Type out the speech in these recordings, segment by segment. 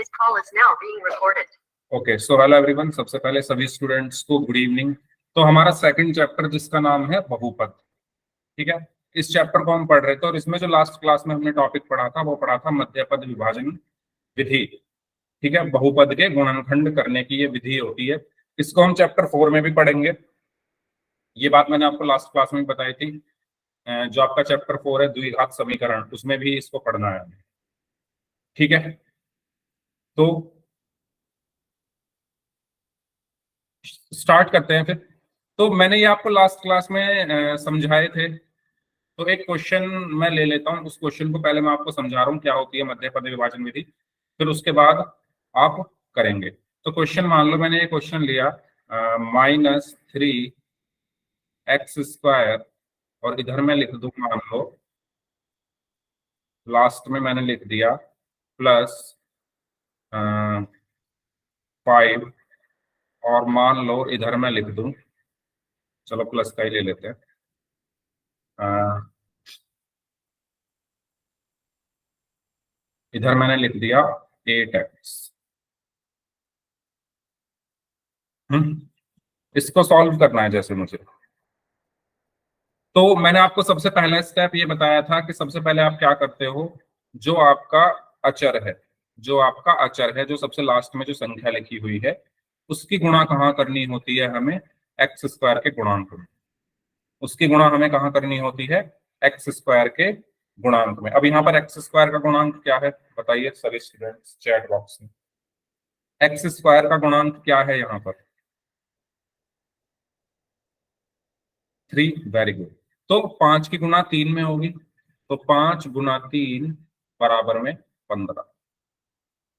This call is now being recorded. Okay, so hello everyone. सबसे पहले सभी students को गुड इवनिंग। तो हमारा सेकंड चैप्टर जिसका नाम है बहुपद, ठीक है, इस चैप्टर को हम पढ़ रहे थे और इसमें जो लास्ट क्लास में हमने टॉपिक पढ़ा था वो पढ़ा था मध्यपद विभाजन विधि, ठीक है, बहुपद के गुणनखंड करने की ये विधि होती है। इसको हम चैप्टर 4 में भी पढ़ेंगे। ये बात मैंने आपको लास्ट क्लास में बताई थी। जो आपका चैप्टर 4 है द्विघात समीकरण, उसमें भी इसको पढ़ना है, ठीक है। तो स्टार्ट करते हैं फिर। तो मैंने ये आपको लास्ट क्लास में समझाए थे। तो एक क्वेश्चन मैं ले लेता हूँ, उस क्वेश्चन को पहले मैं आपको समझा रहा हूँ क्या होती है मध्यपद विभाजन विधि, फिर उसके बाद आप करेंगे। तो क्वेश्चन मान लो मैंने ये क्वेश्चन लिया -3x² और इधर मैं लिख दूं, मान लो लास्ट में मैंने लिख दिया +5 और मान लो इधर मैं लिख दूं, चलो प्लस का ही ले लेते हैं, इधर मैंने लिख दिया 8x। इसको सॉल्व करना है जैसे मुझे। तो मैंने आपको सबसे पहला स्टेप ये बताया था कि सबसे पहले आप क्या करते हो, जो आपका अचर है, जो सबसे लास्ट में जो संख्या लिखी हुई है उसकी गुणा कहाँ करनी होती है हमें, x² के गुणांक में। उसकी गुणा हमें कहाँ करनी होती है, x² के गुणांक में। अब यहाँ पर x² का गुणांक क्या है बताइए सभी स्टूडेंट्स चैट बॉक्स में। x² का गुणांक क्या है यहाँ पर, 3। Very good. तो 5 की गुणा 3 में होगी, तो 5 गुणा 3 बराबर में 15।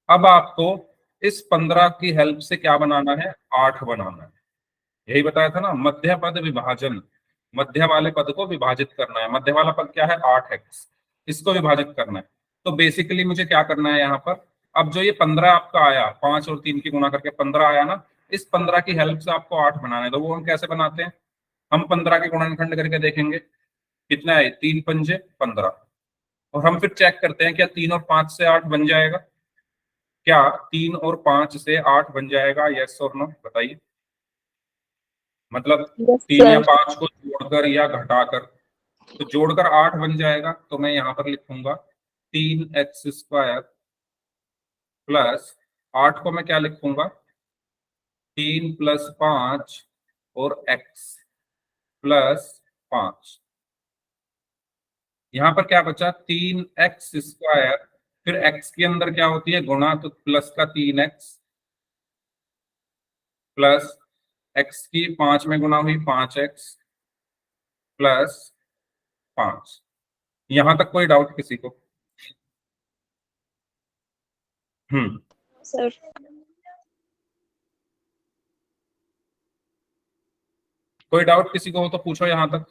अब आपको इस 15 की हेल्प से क्या बनाना है, 8 बनाना है। यही बताया था ना, मध्य पद विभाजन, मध्य वाले पद को विभाजित करना है। मध्य वाला पद क्या है, 8x, इसको विभाजित करना है। तो बेसिकली मुझे क्या करना है यहाँ पर, अब जो ये 15 आपका आया, 5 और 3 की गुणा करके 15 आया ना, इस 15 की हेल्प से आपको 8 बनाना है। तो वो हम कैसे बनाते हैं, हम 15 के गुणनखंड करके देखेंगे कितना है, 3 पंजे 15, और हम फिर चेक करते हैं क्या 3 और 5 से 8 बन जाएगा, क्या 3 और 5 से 8 बन जाएगा, यस और नो बताइए। मतलब 3 या 5 को जोड़कर या घटाकर, तो जोड़कर 8 बन जाएगा। तो मैं यहाँ पर लिखूंगा 3x² प्लस 8 को मैं क्या लिखूंगा, 3 + 5 और x + 5। यहाँ पर क्या बचा, 3x², फिर x के अंदर क्या होती है गुणा, तो प्लस का 3x प्लस x की 5 में गुणा हुई 5x प्लस 5। यहां तक कोई डाउट किसी को? सर कोई डाउट किसी को हो तो पूछो यहां तक।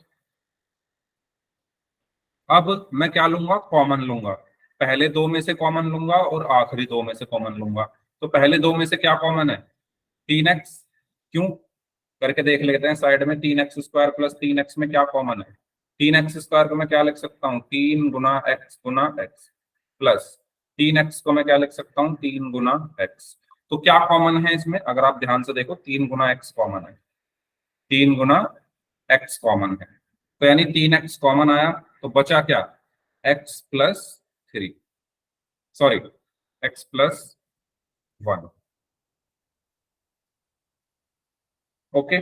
अब मैं क्या लूंगा, कॉमन लूंगा, पहले 2 में से कॉमन लूंगा और आखिरी 2 में से कॉमन लूंगा। तो पहले 2 में से क्या कॉमन है, 3x। क्यों करके देख लेते हैं, साइड में 3x² प्लस 3x में क्या कॉमन है, 3x² को मैं क्या लिख सकता हूँ, 3 गुना x गुना x प्लस 3x को मैं क्या लिख सकता हूँ, 3 गुना x। तो क्या कॉमन है इसमें, अगर आप ध्यान से देखो 3 गुना x कॉमन है, 3 गुना x कॉमन है, तो यानी 3x कॉमन आया, तो बचा क्या, x + 3, सॉरी x + 1। ओके,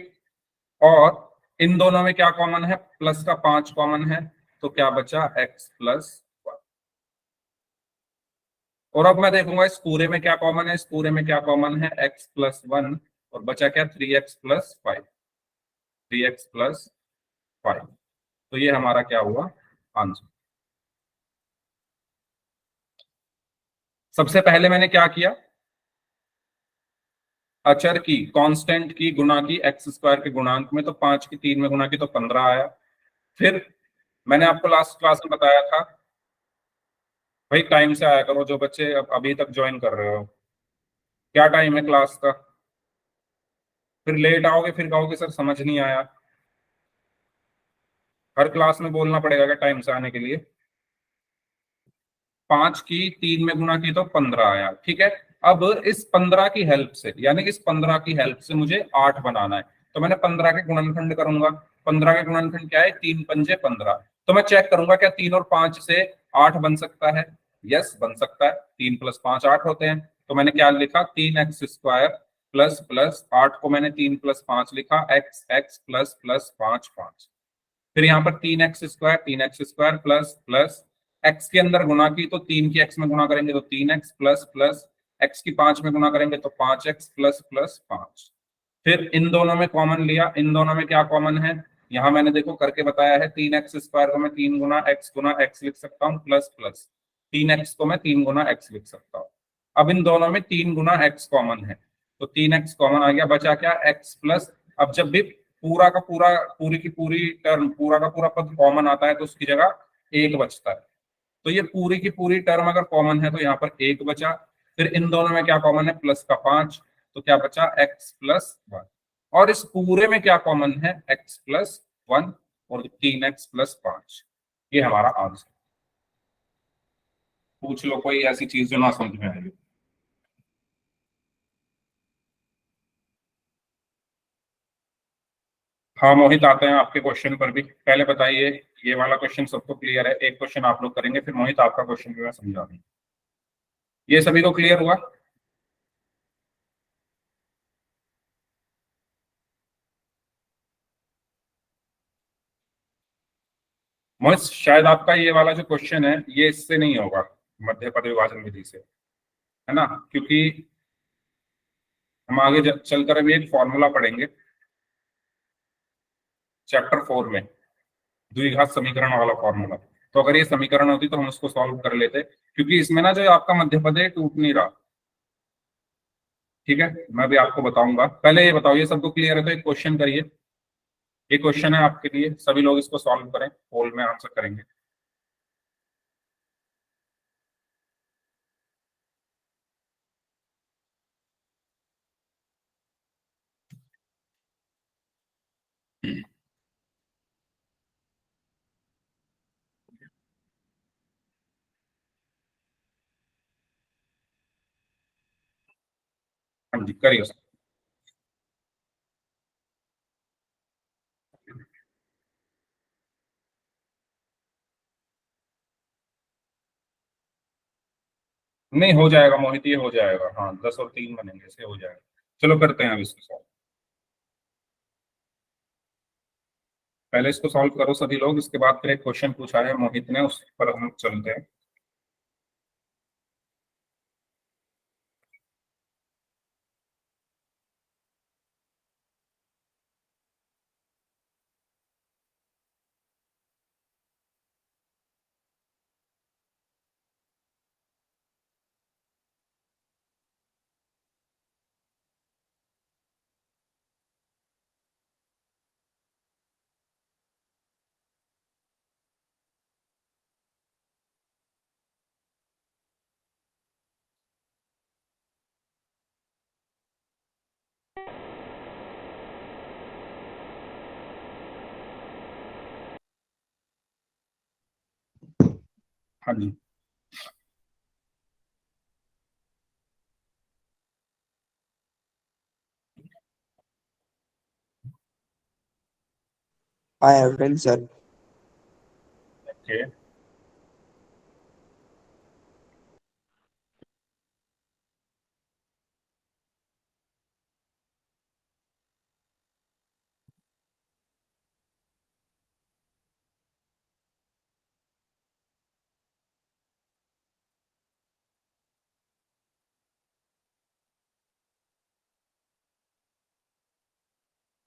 और इन दोनों में क्या कॉमन है, प्लस का 5 कॉमन है, तो क्या बचा, x + 1। और अब मैं देखूंगा इस पूरे में क्या कॉमन है, इस पूरे में क्या कॉमन है, x + 1, और बचा क्या, 3x + 5, 3x + 5। तो ये हमारा क्या हुआ आंसर। सबसे पहले मैंने क्या किया, अचर की, कांस्टेंट की गुणा की x² के गुणांक में, तो 5 की 3 में गुणा की तो 15 आया। फिर मैंने आपको लास्ट क्लास में बताया था, भाई टाइम से आया करो, जो बच्चे अभी तक ज्वाइन कर रहे हो, क्या टाइम है क्लास का, फिर लेट आओगे फिर कहोगे सर समझ नहीं आया। हर क्लास में बोलना पड़ेगा क्या टाइम से आने के लिए। 5 की 3 में गुणा की तो 15 आया, ठीक है। अब इस 15 की हेल्प से, यानी इस 15 की हेल्प से मुझे 8 बनाना है, तो मैंने 15 के गुणनखंड करूंगा। 15 के गुणनखंड क्या है, 3 पंजे 15। तो मैं चेक करूंगा क्या 3 और 5 से 8 बन सकता है। यस, बन सकता है, 3 + 5 8 होते हैं। तो मैंने क्या लिखा, 3x² प्लस प्लस 8 को मैंने 3 + 5 लिखा, एक्स एक्स प्लस प्लस 5 5। फिर यहाँ पर 3x² प्लस प्लस एक्स के अंदर गुणा की, तो 3 की एक्स में गुणा करेंगे तो 3x प्लस प्लस एक्स की 5 में गुणा करेंगे तो 5x प्लस प्लस 5। फिर इन दोनों में कॉमन लिया, इन दोनों में क्या कॉमन है, यहाँ मैंने देखो करके बताया है, 3x² को मैं 3 गुना x लिख सकता हूँ, प्लस प्लस 3x को मैं 3 गुना x लिख सकता हूँ। अब इन दोनों में 3 गुना x कॉमन है, तो 3x कॉमन आ गया, बचा क्या, x प्लस। अब जब भी पूरा का पूरा, पूरी की पूरी टर्म, पूरा का पूरा पद कॉमन आता है तो उसकी जगह एक बचता है। तो ये पूरी की पूरी टर्म अगर कॉमन है तो यहाँ पर एक बचा। फिर इन दोनों में क्या कॉमन है, प्लस का 5, तो क्या बचा, x+1। और इस पूरे में क्या कॉमन है, x+1 और 3x+5। ये हमारा आंसर। पूछ लो कोई ऐसी चीज जो ना समझ में आए। हाँ मोहित, आते हैं आपके क्वेश्चन पर भी। पहले बताइए, ये वाला क्वेश्चन सबको क्लियर है? एक क्वेश्चन आप लोग करेंगे, फिर मोहित आपका क्वेश्चन भी मैं समझा दूँ। ये सभी को क्लियर हुआ? मोहित शायद आपका ये वाला जो क्वेश्चन है ये इससे नहीं होगा, मध्य पद विभाजन विधि से, है ना? क्योंकि हम आगे चलकर अभी एक फॉर्मूला पढ़ेंगे चैप्टर 4 में, द्विघात समीकरण वाला फॉर्मूला। तो अगर ये समीकरण होती तो हम उसको सॉल्व कर लेते, क्योंकि इसमें ना जो आपका मध्य पद है टूट नहीं रहा। ठीक है, मैं भी आपको बताऊंगा। पहले ये बताओ, ये सबको क्लियर है तो एक क्वेश्चन करिए। ये क्वेश्चन है आपके लिए, सभी लोग इसको सॉल्व करें, पोल में आंसर करेंगे। हाँ जी, करिए। नहीं, हो जाएगा मोहित, ये हो जाएगा। हाँ, 10 और 3 बनेंगे, ऐसे हो जाएगा। चलो करते हैं अब इसको सॉल्व। पहले इसको सॉल्व करो सभी लोग, इसके बाद फिर एक क्वेश्चन पूछा है मोहित ने, उस पर हम चलते हैं। हाँ जी। I have done, sir. Okay,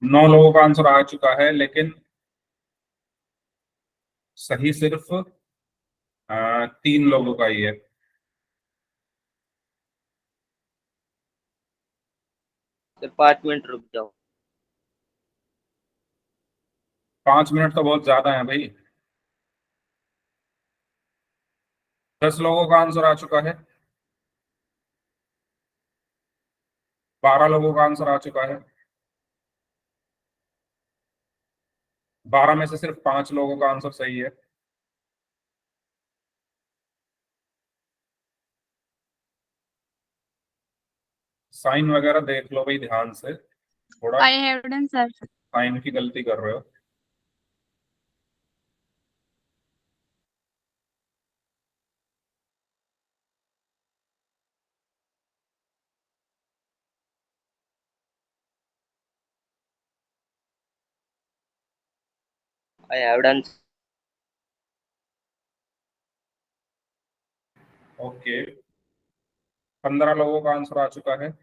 9 लोगों का आंसर आ चुका है, लेकिन सही सिर्फ 3 लोगों का ही है। 5 मिनट रुक जाओ। 5 मिनट तो बहुत ज्यादा है भाई। 10 लोगों का आंसर आ चुका है। 12 लोगों का आंसर आ चुका है। 12 में से सिर्फ 5 लोगों का आंसर सही है। साइन वगैरह देख लो भाई ध्यान से, थोड़ा I have done, sir. Sign की गलती कर रहे हो। I have done. ओके, 15 लोगों का आंसर आ चुका है।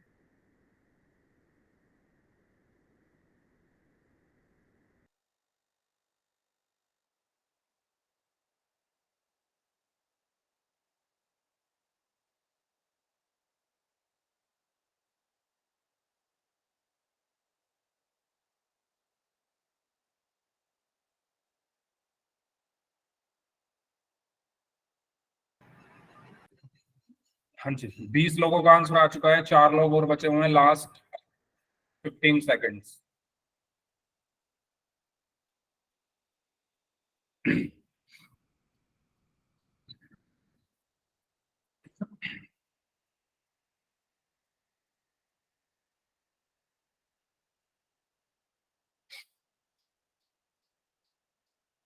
हाँ जी, 20 लोगों का आंसर आ चुका है, 4 लोग और बचे हुए हैं, लास्ट 15 सेकेंड्स।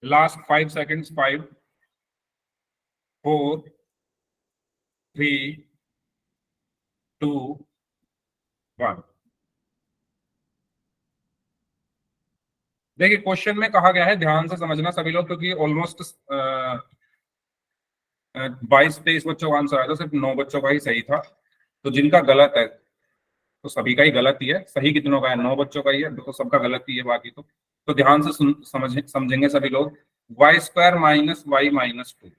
Last 5 seconds, 5 4 3 2 1। देखिए क्वेश्चन में कहा गया है, ध्यान से समझना सभी लोग, क्योंकि ऑलमोस्ट 22-23 बच्चों का आंसर आया था, सिर्फ 9 बच्चों का ही सही था। तो जिनका गलत है तो सभी का ही गलत ही है, सही कितनों का है? 9 बच्चों का ही है, तो सबका गलत ही है बाकी तो ध्यान से समझेंगे सभी लोग। y² minus y minus 2।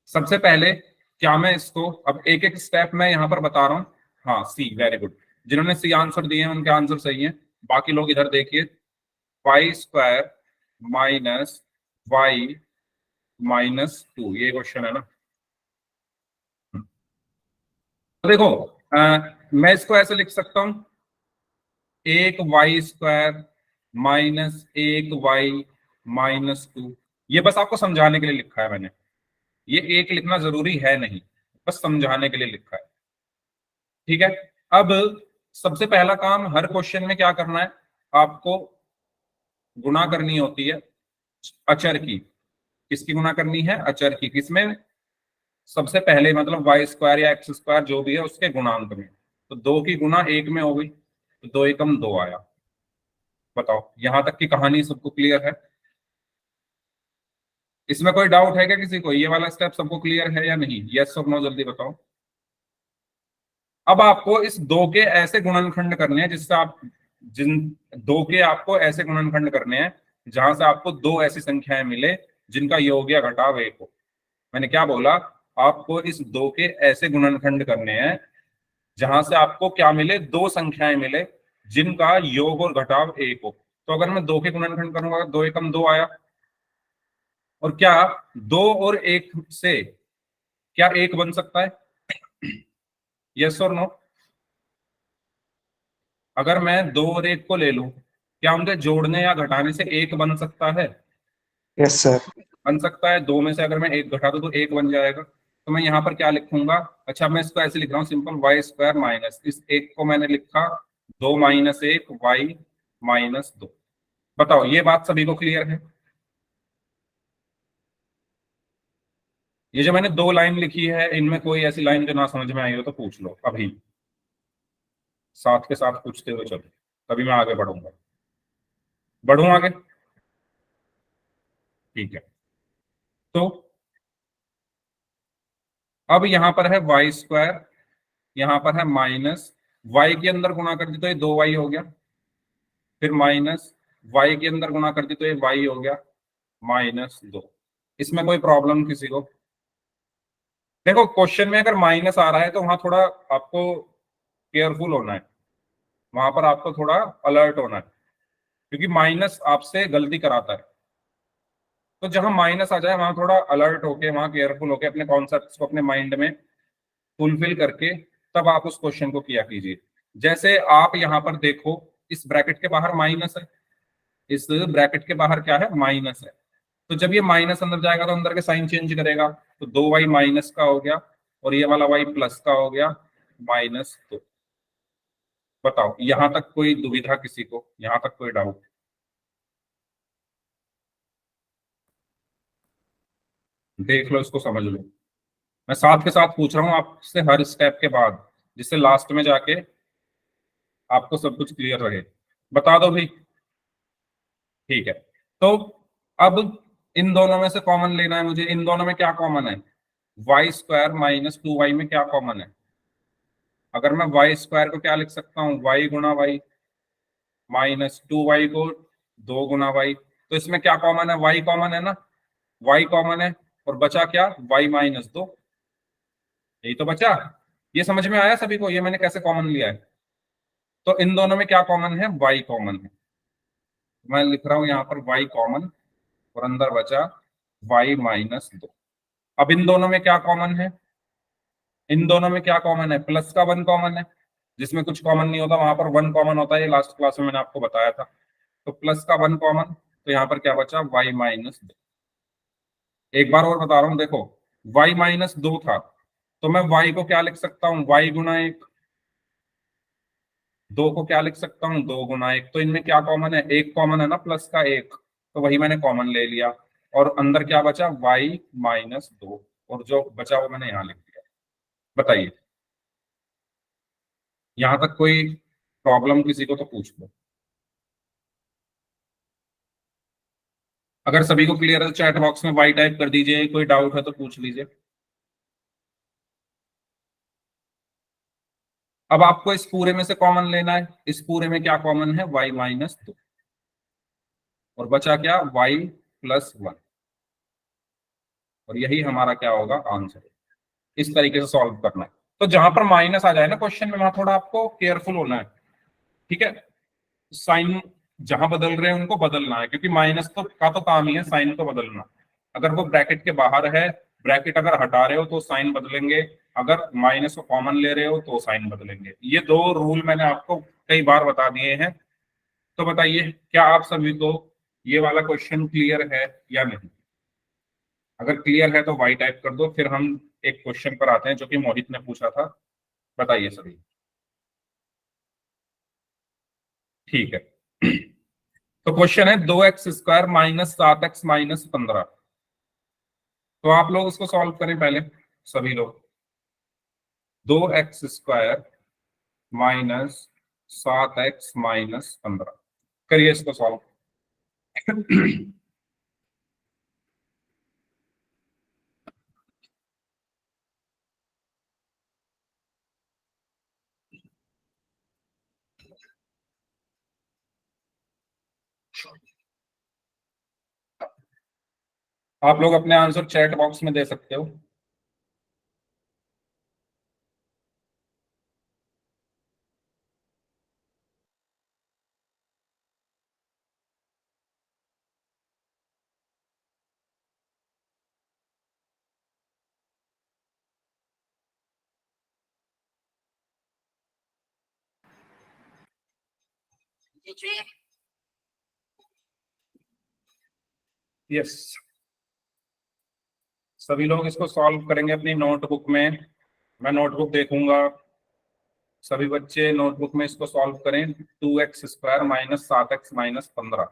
सबसे पहले क्या मैं इसको अब एक एक स्टेप में यहां पर बता रहा हूं। हाँ सी, वेरी गुड, जिन्होंने सी आंसर दिए हैं उनके आंसर सही है। बाकी लोग इधर देखिए, y² माइनस y माइनस 2, ये क्वेश्चन है ना। तो देखो मैं इसको ऐसे लिख सकता हूं, 1y² माइनस 1y माइनस 2। ये बस आपको समझाने के लिए लिखा है मैंने, ये एक लिखना जरूरी है नहीं, बस समझाने के लिए लिखा है, ठीक है। अब सबसे पहला काम हर क्वेश्चन में क्या करना है, आपको गुणा करनी होती है अचर की। किसकी गुणा करनी है? अचर की। किसमें? सबसे पहले मतलब y² या x² जो भी है उसके गुणांक में। तो 2 की गुणा 1 में हो गई, तो 2 एकम 2 आया। बताओ यहां तक की कहानी सबको क्लियर है? इसमें कोई डाउट है क्या किसी को? ये वाला स्टेप सबको क्लियर है या नहीं? यस और नो जल्दी बताओ। अब आपको इस 2 के ऐसे गुणनखंड करने हैं जिससे आप जिन 2 के आपको ऐसे गुणनखंड करने हैं जहां से आपको 2 ऐसी संख्याएं मिले जिनका योग या घटाव 1 हो। मैंने क्या बोला? आपको इस 2 के ऐसे गुणनखंड करने हैं जहां से आपको क्या मिले? 2 संख्याएं मिले जिनका योग और घटाव 1 हो। तो अगर मैं 2 के गुणनखंड करूंगा, 2 एकम 2 आया। और क्या 2 और 1 से क्या 1 बन सकता है? यस और नो? अगर मैं 2 और 1 को ले लूं, क्या उनके जोड़ने या घटाने से 1 बन सकता है? Yes sir. बन सकता है। 2 में से अगर मैं 1 घटा दूं तो 1 बन जाएगा। तो मैं यहाँ पर क्या लिखूंगा? अच्छा मैं इसको ऐसे लिख रहा हूँ सिंपल, y² माइनस इस 1 को मैंने लिखा 2 माइनस 1 y माइनस 2। बताओ ये बात सभी को क्लियर है? ये जो मैंने 2 लाइन लिखी है इनमें कोई ऐसी लाइन जो ना समझ में आई हो तो पूछ लो अभी, साथ के साथ पूछते हुए चलो, तभी मैं आगे बढ़ूंगा। बढ़ूं आगे? ठीक है। तो अब यहां पर है y², यहां पर है माइनस y के अंदर गुणा कर दी तो ये 2y हो गया, फिर माइनस y के अंदर गुणा कर दी तो ये y हो गया माइनस 2। इसमें कोई प्रॉब्लम किसी को? देखो क्वेश्चन में अगर माइनस आ रहा है तो वहां थोड़ा आपको केयरफुल होना है, वहां पर आपको थोड़ा अलर्ट होना है, क्योंकि माइनस आपसे गलती कराता है। तो जहां माइनस आ जाए वहां थोड़ा अलर्ट होके, वहां केयरफुल होके अपने कॉन्सेप्ट्स को अपने माइंड में फुलफिल करके तब आप उस क्वेश्चन को किया कीजिए। जैसे आप यहां पर देखो, इस ब्रैकेट के बाहर माइनस है, इस ब्रैकेट के बाहर क्या है? माइनस है। तो जब ये माइनस अंदर जाएगा तो अंदर के साइन चेंज करेगा, तो 2y माइनस का हो गया और ये वाला y प्लस का हो गया -2। बताओ यहां तक कोई दुविधा किसी को, यहां तक कोई डाउट? देख लो इसको, समझ लो। मैं साथ के साथ पूछ रहा हूँ आपसे हर स्टेप के बाद, जिससे लास्ट में जाके आपको सब कुछ क्लियर रहे। बता दो भाई। ठीक है, तो अब इन दोनों में से कॉमन लेना है मुझे। इन दोनों में क्या कॉमन है? y² माइनस 2y में क्या कॉमन है? अगर मैं y² को क्या लिख सकता हूँ, y गुना y, माइनस 2y को 2 गुना y। तो इसमें क्या कॉमन है? y कॉमन है ना, y कॉमन है, और बचा क्या? y-2। यही तो बचा। ये समझ में आया सभी को, ये मैंने कैसे कॉमन लिया है? तो इन दोनों में क्या कॉमन है? y कॉमन है। मैं लिख रहा हूं यहां पर y कॉमन, और अंदर बचा y-2। अब इन दोनों में क्या कॉमन है? इन दोनों में क्या कॉमन है? प्लस का 1 कॉमन है। जिसमें कुछ कॉमन नहीं होता वहां पर 1 कॉमन होता है, ये लास्ट क्लास में मैंने आपको बताया था। तो प्लस का 1 कॉमन, तो यहाँ पर क्या बचा? y-2। एक बार और बता रहा हूँ, देखो y-2 था, तो मैं y को क्या लिख सकता हूँ? y गुना 1। 2 को क्या लिख सकता हूँ? 2 गुना 1। तो इनमें क्या कॉमन है? 1 कॉमन है ना, प्लस का 1, तो वही मैंने कॉमन ले लिया। और अंदर क्या बचा? y-2, और जो बचा वो मैंने यहाँ लिख दिया। बताइए, यहां तक कोई प्रॉब्लम किसी को तो पूछ लो। अगर सभी को क्लियर है तो चैट बॉक्स में वाई टाइप कर दीजिए, कोई डाउट है तो पूछ लीजिए। अब आपको इस पूरे में से कॉमन लेना है। इस पूरे में क्या कॉमन है? y-2, और बचा क्या? y+1। और यही हमारा क्या होगा? आंसर। इस तरीके से सॉल्व करना है। तो जहां पर माइनस आ जाए ना क्वेश्चन में, वहां थोड़ा आपको केयरफुल होना है। ठीक है, साइन जहां बदल रहे हैं उनको बदलना है, क्योंकि माइनस तो का तो काम ही है साइन को बदलना। अगर वो ब्रैकेट के बाहर है, ब्रैकेट अगर हटा रहे हो तो साइन बदलेंगे, अगर माइनस को कॉमन ले रहे हो तो साइन बदलेंगे। ये दो रूल मैंने आपको कई बार बता दिए हैं। तो बताइए, क्या आप सभी को ये वाला क्वेश्चन क्लियर है या नहीं? अगर क्लियर है तो वाई टाइप कर दो, फिर हम एक क्वेश्चन पर आते हैं जो कि मोहित ने पूछा था। बताइए सभी। ठीक है, तो क्वेश्चन है 2x² माइनस 7x माइनस 15। तो आप लोग उसको सॉल्व करें पहले, सभी लोग। 2x² माइनस 7x माइनस 15, करिए इसको सॉल्व। आप लोग अपने आंसर चैट बॉक्स में दे सकते हो। यस, सभी लोग इसको सॉल्व करेंगे अपनी नोटबुक में। मैं नोटबुक देखूंगा। सभी बच्चे नोटबुक में इसको सॉल्व करें। 2x² minus 7x minus 15।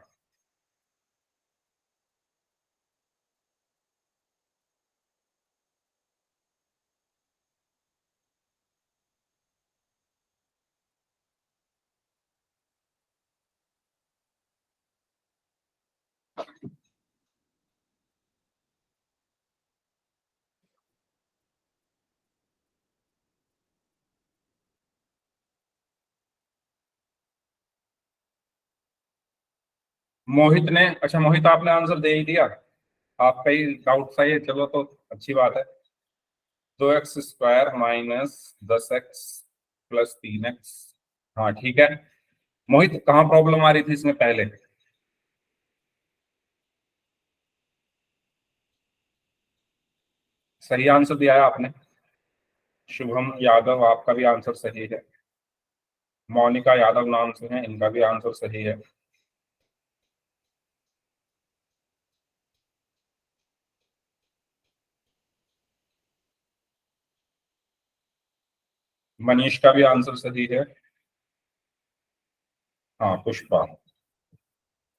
मोहित ने, अच्छा मोहित आपने आंसर दे ही दिया। आपका ही डाउट सही है, चलो तो अच्छी बात है। 2x² minus 10x plus 3x। हाँ ठीक है। मोहित कहाँ प्रॉब्लम आ रही थी इसमें पहले? सही आंसर दिया है आपने। शुभम यादव, आपका भी आंसर सही है। मोनिका यादव नाम से है, इनका भी आंसर सही है। मनीष का भी आंसर सही है। हाँ, पुष्पा।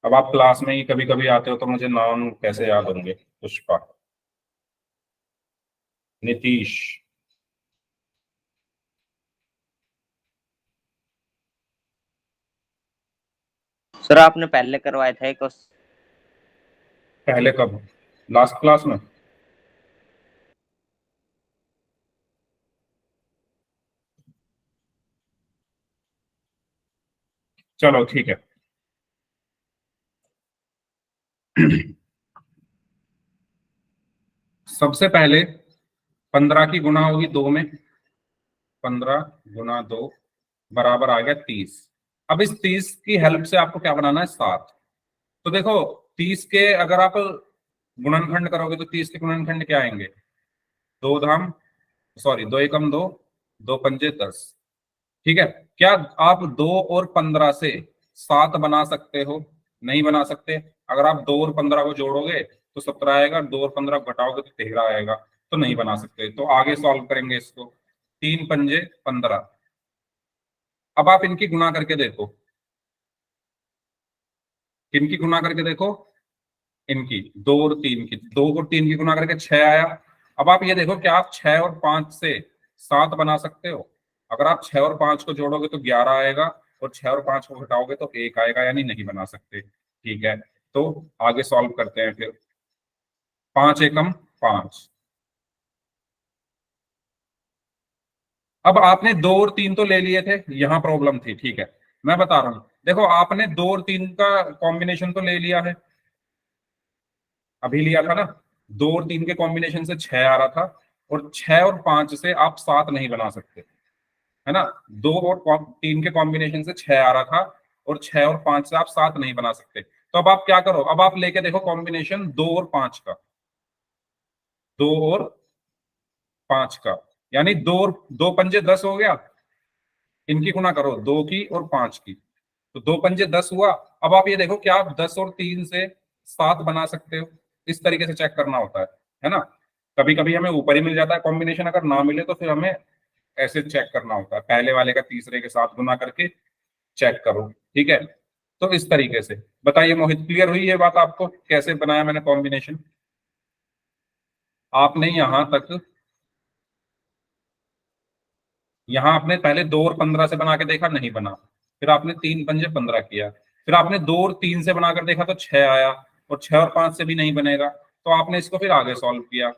अब आप क्लास में ही कभी कभी आते हो तो मुझे नाम कैसे याद होंगे। पुष्पा। नीतीश। सर आपने पहले करवाया था एक पहले कब? लास्ट क्लास में? चलो ठीक है। सबसे पहले 15 की गुणा होगी 2 में। 15 × 2 बराबर आ गया 30। अब इस 30 की हेल्प से आपको क्या बनाना है? 7। तो देखो, 30 के अगर आप गुणनखंड करोगे तो 30 के गुणनखंड क्या आएंगे? दो धाम, सॉरी, 2 × 2, 2 × 5 = 10। ठीक है। क्या आप 2 और 15 से 7 बना सकते हो? नहीं बना सकते। अगर आप 2 और 15 को जोड़ोगे तो 17 आएगा, 2 और 15 को घटाओगे तो 13 आएगा। तो नहीं बना सकते। तो आगे सॉल्व करेंगे इसको। 3 × 5 = 15। अब आप इनकी गुणा करके देखो। किनकी गुणा करके देखो? इनकी, 2 और 3 की गुणा करके 6 आया। अब आप ये देखो, क्या आप 6 और 5 से 7 बना सकते हो? अगर आप 6 और 5 को जोड़ोगे तो 11 आएगा, और 6 और 5 को घटाओगे तो 1 आएगा, यानी नहीं बना सकते। ठीक है। तो आगे सॉल्व करते हैं फिर। 5 × 1 = 5। अब आपने 2 और 3 तो ले लिए थे, यहां प्रॉब्लम थी। ठीक है, मैं बता रहा हूं। देखो, आपने 2 और 3 का कॉम्बिनेशन तो ले लिया है, अभी लिया था ना। 2 और 3 के कॉम्बिनेशन से 6 आ रहा था, और 6 और 5 से आप 7 नहीं बना सकते, है ना। 2 और 3 के कॉम्बिनेशन से 6 आ रहा था, और 6 और 5 से आप 7 नहीं बना सकते। तो अब आप क्या करो, अब आप लेके देखो कॉम्बिनेशन 2 और 5 का। 2 और 5 का, यानी 2 और 2 × 5 = 10 हो गया। इनकी गुणा करो, 2 की और 5 की, तो 2 × 5 = 10 हुआ। अब आप ये देखो, क्या आप 10 और 3 से 7 बना सकते हो? इस तरीके से चेक करना होता है ना। कभी कभी हमें ऊपर ही मिल जाता है कॉम्बिनेशन, अगर ना मिले तो फिर हमें ऐसे चेक करना होता है, पहले वाले का तीसरे के साथ गुना करके चेक करो। ठीक है। तो इस तरीके से बताइए मोहित, क्लियर हुई ये बात आपको कैसे बनाया मैंने कॉम्बिनेशन? आपने यहाँ आपने पहले 2 और 15 से बना के देखा, नहीं बना। फिर आपने 3 × 5 = 15 किया। फिर आपने 2 और 3 से बनाकर देखा तो 6 आया, और 6 और 5 से भी नहीं बनेगा। तो आपने इसको फिर आगे सॉल्व किया।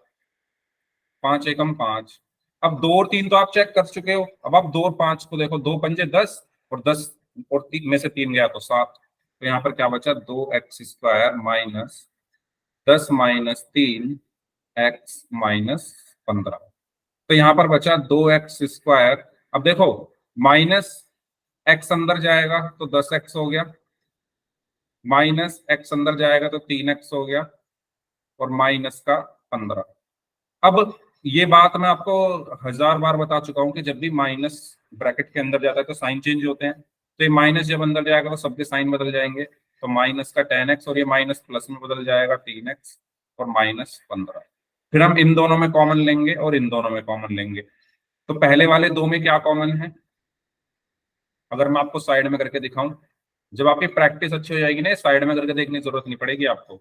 5 × 1 = 5। अब 2 और 3 तो आप चेक कर चुके हो। अब आप 2 और 5 को देखो, 2 × 5 = 10, और 10 और 3 में से 3 गया तो 7। तो यहाँ पर क्या बचा? 2x² minus 10 - 3x - 15। तो यहाँ पर बचा 2x²। अब देखो, माइनस एक्स अंदर जाएगा तो 10x हो गया, माइनस एक्स अंदर जाएगा तो 3x हो गया, और माइनस का 15। अब ये बात मैं आपको 1000 बार बता चुका हूं कि जब भी माइनस ब्रैकेट के अंदर जाता है तो साइन चेंज होते हैं। तो ये माइनस जब अंदर जाएगा तो सबके साइन बदल जाएंगे। तो माइनस का 10x, और ये माइनस प्लस में बदल जाएगा 3x, और -15। फिर हम इन दोनों में कॉमन लेंगे और इन दोनों में कॉमन लेंगे। तो पहले वाले दो में क्या कॉमन है? अगर मैं आपको साइड में करके दिखाऊं, जब आपकी प्रैक्टिस अच्छी हो जाएगी ना, साइड में करके देखने की जरूरत नहीं पड़ेगी आपको।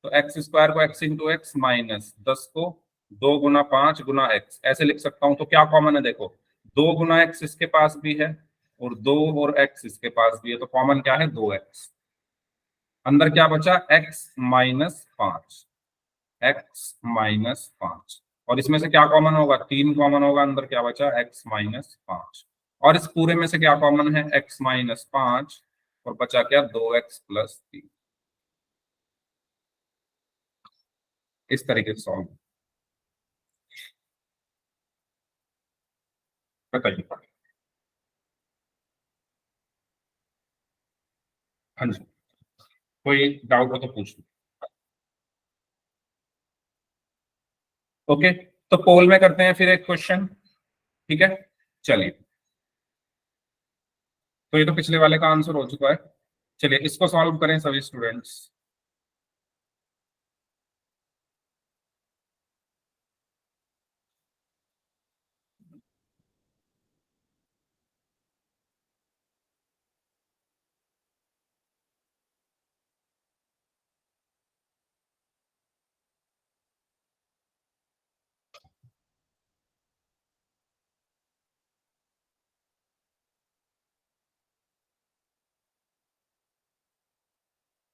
तो x² को x × x माइनस 10 को 2 × 5 × x ऐसे लिख सकता हूं। तो क्या कॉमन है देखो, 2 × x इसके पास भी है, और 2 और x इसके पास भी है। तो कॉमन क्या है? 2x। अंदर क्या बचा? x - 5। x - 5। और इसमें से क्या कॉमन होगा? 3 कॉमन होगा। अंदर क्या बचा? x - 5। और इस पूरे में से क्या कॉमन है? x - 5। और बचा क्या? 2x + 3। इस तरीके से सॉल्व। बताइए। हाँ जी, कोई डाउट हो तो पूछ लो। ओके, तो पोल में करते हैं फिर एक क्वेश्चन। ठीक है, चलिए। तो ये तो पिछले वाले का आंसर हो चुका है। चलिए इसको सॉल्व करें सभी स्टूडेंट्स।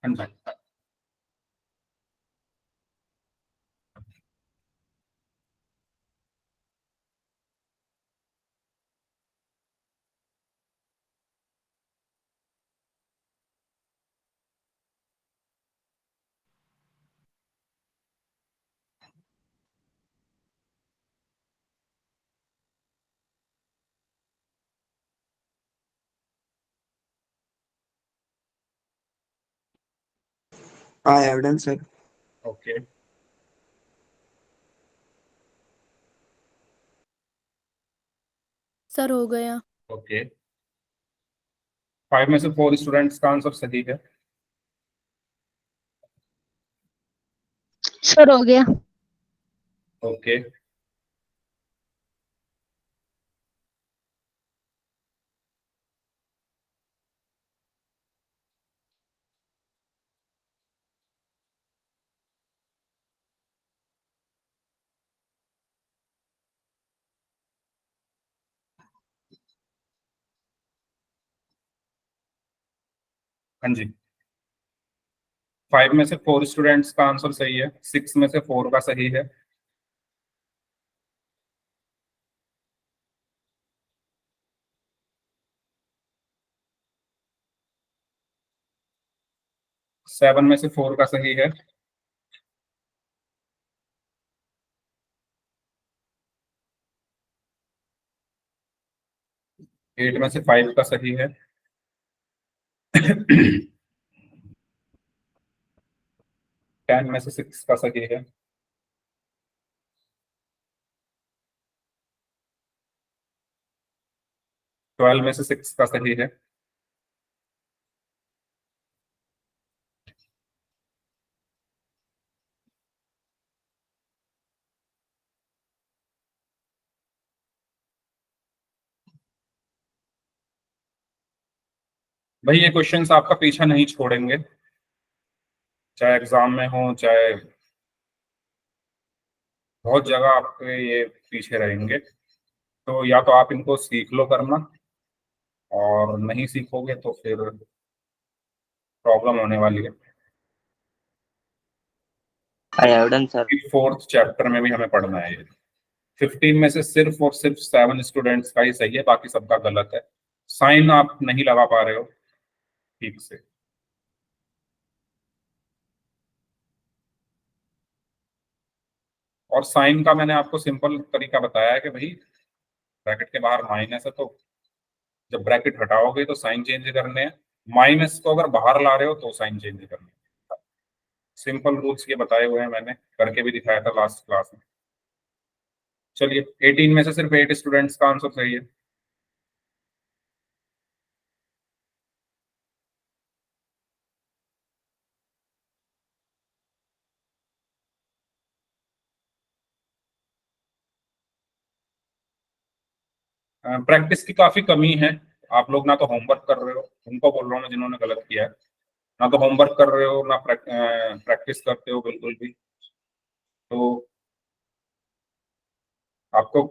हाँ जी। I have done, sir. Okay, sir हो गया। ओके। 5 में से 4 स्टूडेंट्स का आंसर सही है। सर हो गया। ओके, हाँ जी। 5 में से 4 स्टूडेंट्स का आंसर सही है, 6 में से 4 का सही है। सेवन में से 4 का सही है। 8 में से 5 का सही है। 10 में से 6 का सही है। 12 में से 6 का सही है। भाई ये क्वेश्चंस आपका पीछा नहीं छोड़ेंगे, चाहे एग्जाम में हो चाहे बहुत जगह आपके ये पीछे रहेंगे। तो या तो आप इनको सीख लो करना, और नहीं सीखोगे तो फिर प्रॉब्लम होने वाली है। I have done, sir. 4th chapter में भी हमें पढ़ना है ये। 15 में से सिर्फ और सिर्फ 7 स्टूडेंट्स का ही सही है, बाकी सबका गलत है। साइन आप नहीं लगा पा रहे हो ठीक से। और साइन का मैंने आपको सिंपल तरीका बताया है कि भाई ब्रैकेट के बाहर माइनस है, तो जब ब्रैकेट हटाओगे तो साइन चेंज करने हैं। माइनस को अगर बाहर ला रहे हो तो साइन चेंज करने हैं। सिंपल रूल्स ये बताए हुए हैं, मैंने करके भी दिखाया था लास्ट क्लास में। चलिए, 18 में से सिर्फ 8 स्टूडेंट्स का आंसर सही है। प्रैक्टिस की काफी कमी है। आप लोग ना तो होमवर्क कर रहे हो, उनको बोल रहा हूँ मैं जिन्होंने गलत किया है, ना तो होमवर्क कर रहे हो ना प्रैक्टिस करते हो बिल्कुल भी। तो आपको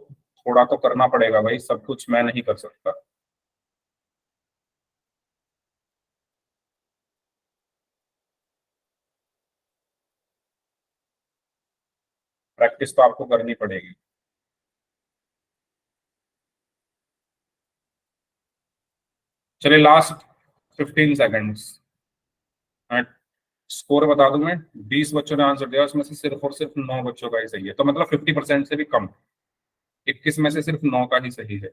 थोड़ा तो करना पड़ेगा भाई, सब कुछ मैं नहीं कर सकता। प्रैक्टिस तो आपको करनी पड़ेगी। चलिए, लास्ट 15 सेकेंड्स, स्कोर बता दूं मैं। 20 बच्चों ने आंसर दिया, उसमें से सिर्फ और सिर्फ 9 बच्चों का ही सही है, तो मतलब 50% से भी कम। 21 में से सिर्फ 9 का ही सही है।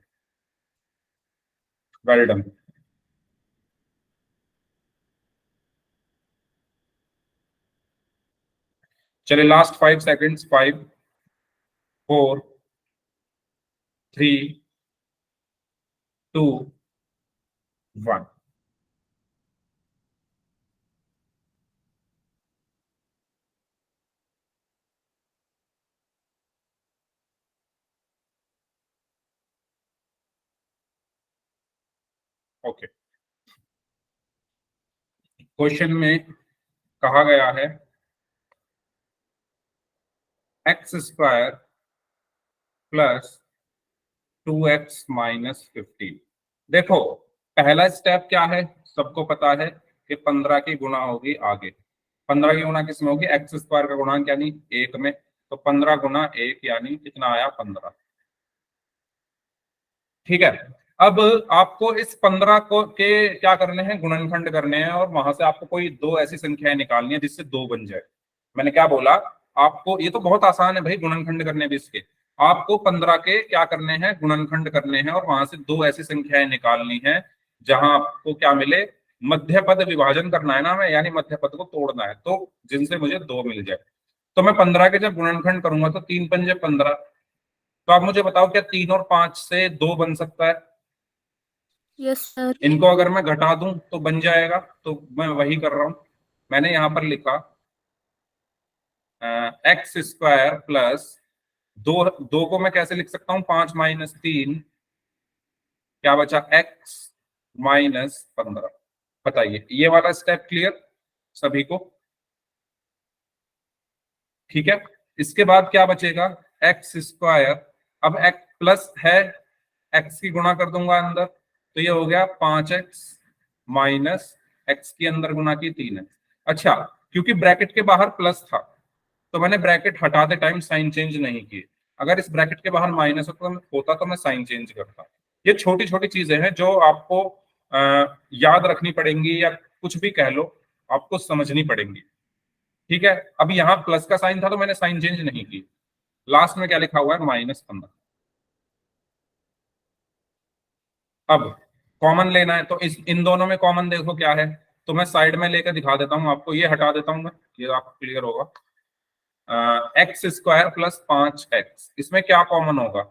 Well done. चलिए, लास्ट 5 सेकेंड्स। 5, 4, 3, 2, 1। ओके, क्वेश्चन में कहा गया है x² प्लस 2x माइनस 15। देखो, पहला स्टेप क्या है, सबको पता है कि 15 की गुणा होगी आगे। 15 की गुणा किसमें होगी? एक्स स्क्वायर का गुणांक यानी 1 में। तो 15 गुणा 1 यानी कितना आया? 15। ठीक है। अब आपको इस 15 को के क्या करने हैं? गुणनखंड करने हैं, और वहां से आपको कोई दो ऐसी संख्याएं निकालनी है जिससे दो बन जाए। मैंने क्या बोला आपको? ये तो बहुत आसान है भाई गुणनखंड करने भी इसके। आपको 15 के क्या करने हैं? गुणनखंड करने हैं, और वहां से दो ऐसी संख्याएं निकालनी है जहां आपको क्या मिले? मध्य पद विभाजन करना है ना हमें, यानी मध्य पद को तोड़ना है, तो जिनसे मुझे दो मिल जाए। तो मैं 15 के जब गुणनखंड करूंगा तो 3 पंजे 15। तो आप मुझे बताओ क्या 3 और 5 से 2 बन सकता है? Yes sir. इनको अगर मैं घटा दूं तो बन जाएगा। तो मैं वही कर रहा हूं। मैंने यहां पर लिखा एक्स स्क्वायर प्लस दो। दो को मैं कैसे लिख सकता हूं? 5 माइनस 3, क्या बचा? X minus 15। बताइए, ये वाला स्टेप क्लियर सभी को? ठीक है। इसके बाद क्या बचेगा? X square. अब एक्स प्लस है, एक्स की गुणा कर दूंगा अंदर, तो ये हो गया 5x माइनस एक्स की अंदर गुणा की 3x। अच्छा, क्योंकि ब्रैकेट के बाहर प्लस था तो मैंने ब्रैकेट हटाते टाइम साइन चेंज नहीं किए। अगर इस ब्रैकेट के बाहर माइनस होता तो मैं साइन चेंज करता। ये छोटी छोटी चीजें हैं जो आपको याद रखनी पड़ेंगी, या कुछ भी कह लो, आपको समझनी पड़ेंगी। ठीक है। अब यहाँ प्लस का साइन था तो मैंने साइन चेंज नहीं की। लास्ट में क्या लिखा हुआ है? -15। अब कॉमन लेना है, तो इस इन दोनों में कॉमन देखो क्या है। तो मैं साइड में लेकर दिखा देता हूं आपको, ये हटा देता हूं मैं, ये आपको क्लियर होगा। एक्स स्क्वायर प्लस 5x, इसमें क्या कॉमन होगा?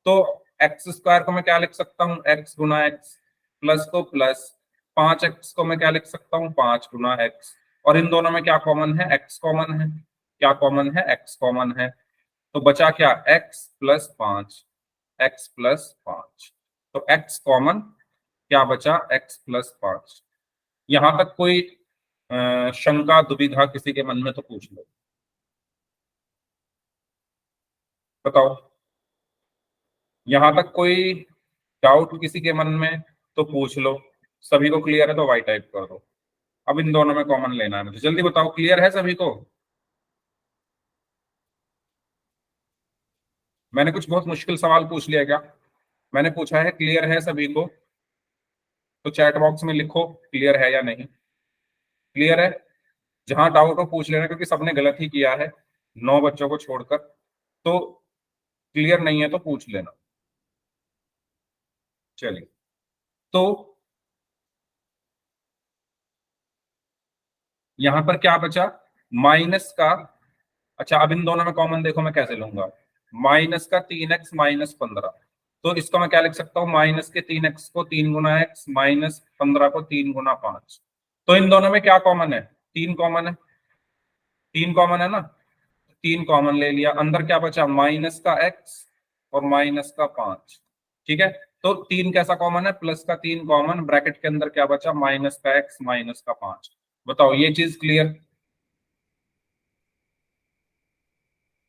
तो एक्स स्क्वायर को मैं क्या लिख सकता हूँ? एक्स गुना एक्स। प्लस को प्लस, 5x को मैं क्या लिख सकता हूँ? 5 गुना एक्स। और इन दोनों में क्या कॉमन है? एक्स कॉमन है। क्या कॉमन है? एक्स कॉमन है। तो बचा क्या? x plus 5। X plus 5। तो x कॉमन, क्या बचा? x plus 5। यहां तक कोई शंका दुविधा किसी के मन में तो पूछ लो, बताओ। यहां तक कोई डाउट किसी के मन में तो पूछ लो। सभी को क्लियर है तो वाई टाइप कर दो। अब इन दोनों में कॉमन लेना है मुझे, जल्दी बताओ। क्लियर है सभी को? मैंने कुछ बहुत मुश्किल सवाल पूछ लिया क्या? मैंने पूछा है क्लियर है सभी को? तो चैट बॉक्स में लिखो क्लियर है या नहीं। क्लियर है? जहां डाउट हो पूछ लेना, क्योंकि सबने गलत ही किया है 9 बच्चों को छोड़कर। तो क्लियर नहीं है तो पूछ लेना। चलिए, तो यहां पर क्या बचा? माइनस का। अच्छा, अब इन दोनों में कॉमन देखो मैं कैसे लूंगा। माइनस का 3x माइनस 15, तो इसको मैं क्या लिख सकता हूँ? माइनस के 3x को 3 गुना x माइनस 15 को 3 गुना 5। तो इन दोनों में क्या कॉमन है? 3 कॉमन है। 3 कॉमन है ना? 3 कॉमन ले लिया, अंदर क्या बचा? माइनस का x और माइनस का 5। ठीक है। तो 3 कैसा कॉमन है? प्लस का 3 कॉमन, ब्रैकेट के अंदर क्या बचा? माइनस का x माइनस का 5। बताओ, ये चीज क्लियर?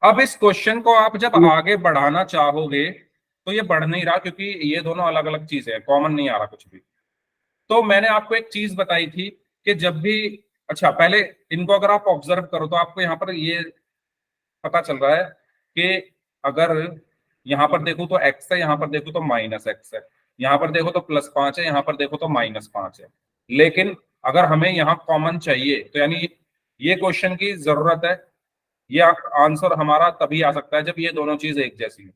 अब इस क्वेश्चन को आप जब आगे बढ़ाना चाहोगे तो ये बढ़ नहीं रहा, क्योंकि ये दोनों अलग अलग चीजें हैं, कॉमन नहीं आ रहा कुछ भी। तो मैंने आपको एक चीज बताई थी कि जब भी, अच्छा पहले इनको अगर आप ऑब्जर्व करो तो आपको यहाँ पर ये पता चल रहा है कि अगर यहाँ पर देखो तो x है, यहाँ पर देखो तो माइनस x है, यहाँ पर देखो तो +5 है, यहाँ पर देखो तो -5 है। लेकिन अगर हमें यहाँ कॉमन चाहिए तो यानी ये क्वेश्चन की जरूरत है, ये आंसर हमारा तभी आ सकता है जब ये दोनों चीज एक जैसी हो।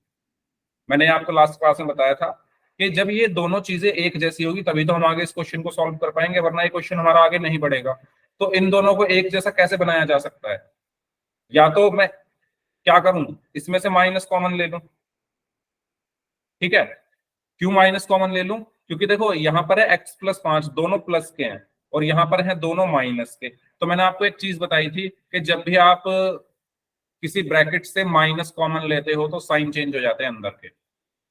मैंने आपको लास्ट क्लास में बताया था कि जब ये दोनों चीजें एक जैसी होगी तभी तो हम आगे इस क्वेश्चन को सॉल्व कर पाएंगे, वरना ये क्वेश्चन हमारा आगे नहीं बढ़ेगा। तो इन दोनों को एक जैसा कैसे बनाया जा सकता है? या तो मैं क्या करूं, इसमें से माइनस कॉमन ले लूं। ठीक है। क्यों माइनस कॉमन ले लूं? क्योंकि देखो यहाँ पर है x प्लस 5, दोनों प्लस के हैं, और यहाँ पर है दोनों माइनस के। तो मैंने आपको एक चीज बताई थी कि जब भी आप किसी ब्रैकेट से माइनस कॉमन लेते हो तो साइन चेंज हो जाते हैं,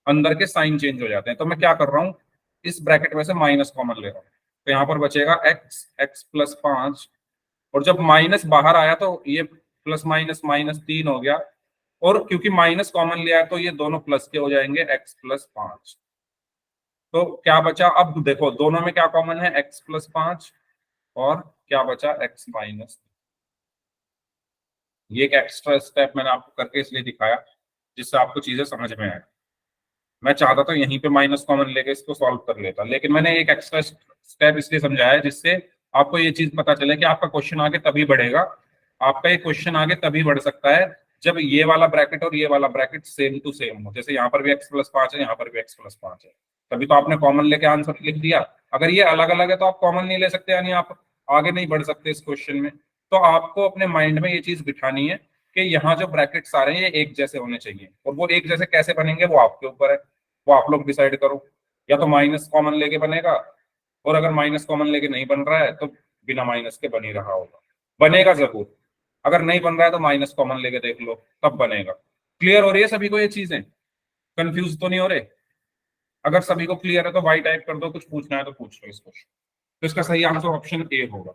अंदर के साइन चेंज हो जाते हैं। तो मैं क्या कर रहा हूं, इस ब्रैकेट में से माइनस कॉमन ले रहा हूं, तो यहाँ पर बचेगा x प्लस 5, और जब माइनस बाहर आया तो ये प्लस माइनस माइनस 3 हो गया, और क्योंकि माइनस कॉमन लिया है तो ये दोनों प्लस के हो जाएंगे, x प्लस 5। तो क्या बचा? अब देखो दोनों में क्या कॉमन है? x प्लस 5 और क्या बचा x माइनस। ये एक एक्स्ट्रा स्टेप मैंने आपको करके इसलिए दिखाया जिससे आपको चीजें समझ में आए। मैं चाहता था यहीं पे माइनस कॉमन लेके इसको सॉल्व कर लेता, लेकिन मैंने एक एक्स्ट्रा स्टेप इसलिए समझाया जिससे आपको ये चीज पता चले कि आपका क्वेश्चन आगे तभी बढ़ेगा, आपका ये क्वेश्चन आगे तभी बढ़ सकता है जब ये वाला ब्रैकेट और ये वाला ब्रैकेट सेम टू सेम हो। जैसे यहाँ पर भी x+5 है, यहाँ पर भी x+5 है, तभी तो आपने कॉमन लेके आंसर लिख दिया। अगर ये अलग अलग है तो आप कॉमन नहीं ले सकते, यानी आप आगे नहीं बढ़ सकते इस क्वेश्चन में। तो आपको अपने माइंड में ये चीज बिठानी है कि यहाँ जो ब्रैकेट्स आ रहे हैं ये एक जैसे होने चाहिए, और वो एक जैसे कैसे बनेंगे वो आपके ऊपर है, वो आप लोग डिसाइड करो। या तो माइनस कॉमन लेके बनेगा, और अगर माइनस कॉमन लेके नहीं बन रहा है तो बिना माइनस के बन ही रहा होगा, बनेगा जरूर। अगर नहीं बन रहा है तो माइनस कॉमन लेके देख लो, तब बनेगा। क्लियर हो रही है सभी को ये चीजें? कंफ्यूज तो नहीं हो रहे? अगर सभी को क्लियर है तो वाई टाइप कर दो, कुछ पूछना है तो पूछ लो इस क्वेश्चन। तो इसका सही आंसर ऑप्शन ए होगा।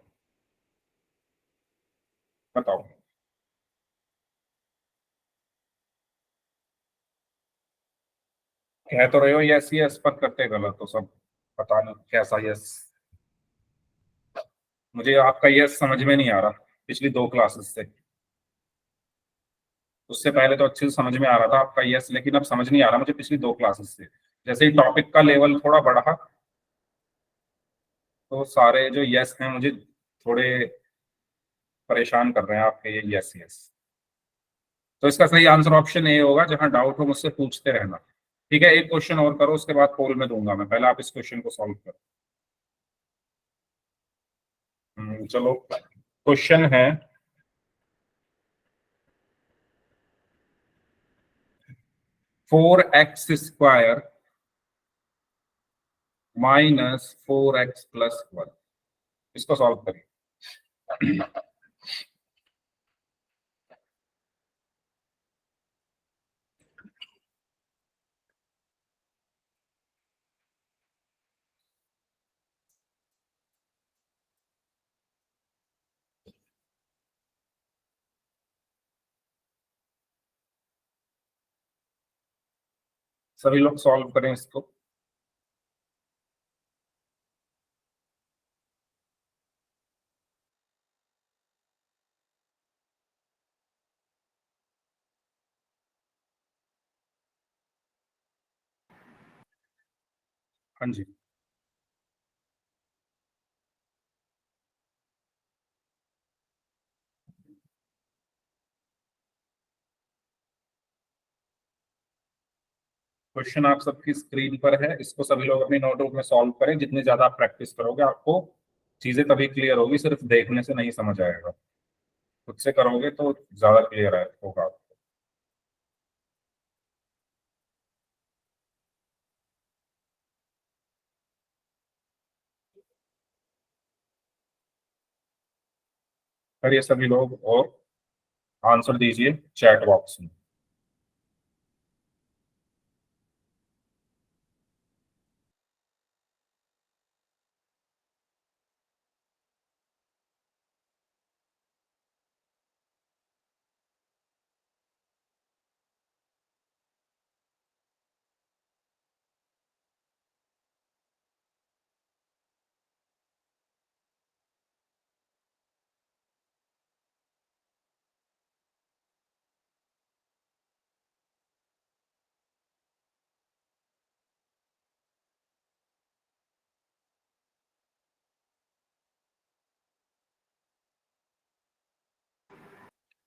बताओ। कह तो रहे हो यस यस, पर करते गलत तो सब। पता नहीं कैसा यस, मुझे आपका यस समझ में नहीं आ रहा पिछली 2 क्लासेस से। उससे पहले तो अच्छे से समझ में आ रहा था आपका यस, लेकिन अब समझ नहीं आ रहा मुझे पिछली 2 क्लासेस से। जैसे ही टॉपिक का लेवल थोड़ा बढ़ा तो सारे जो यस हैं मुझे थोड़े परेशान कर रहे हैं आपके ये यस यस। तो इसका सही आंसर ऑप्शन ए होगा। जहां डाउट हो मुझसे पूछते रहना। ठीक है, एक क्वेश्चन और करो, उसके बाद पोल में दूंगा मैं, पहले आप इस क्वेश्चन को सॉल्व करो। चलो, क्वेश्चन है 4x² माइनस 4x+1, इसको सॉल्व करिए। सभी लोग सॉल्व करें इसको। हाँ जी, क्वेश्चन आप सबकी स्क्रीन पर है, इसको सभी लोग अपनी नोटबुक में सॉल्व करें। जितनी ज्यादा आप प्रैक्टिस करोगे आपको चीजें तभी क्लियर होगी, सिर्फ देखने से नहीं समझ आएगा। खुद से करोगे तो ज्यादा क्लियर होगा। करिए सभी लोग, और आंसर दीजिए चैट बॉक्स में।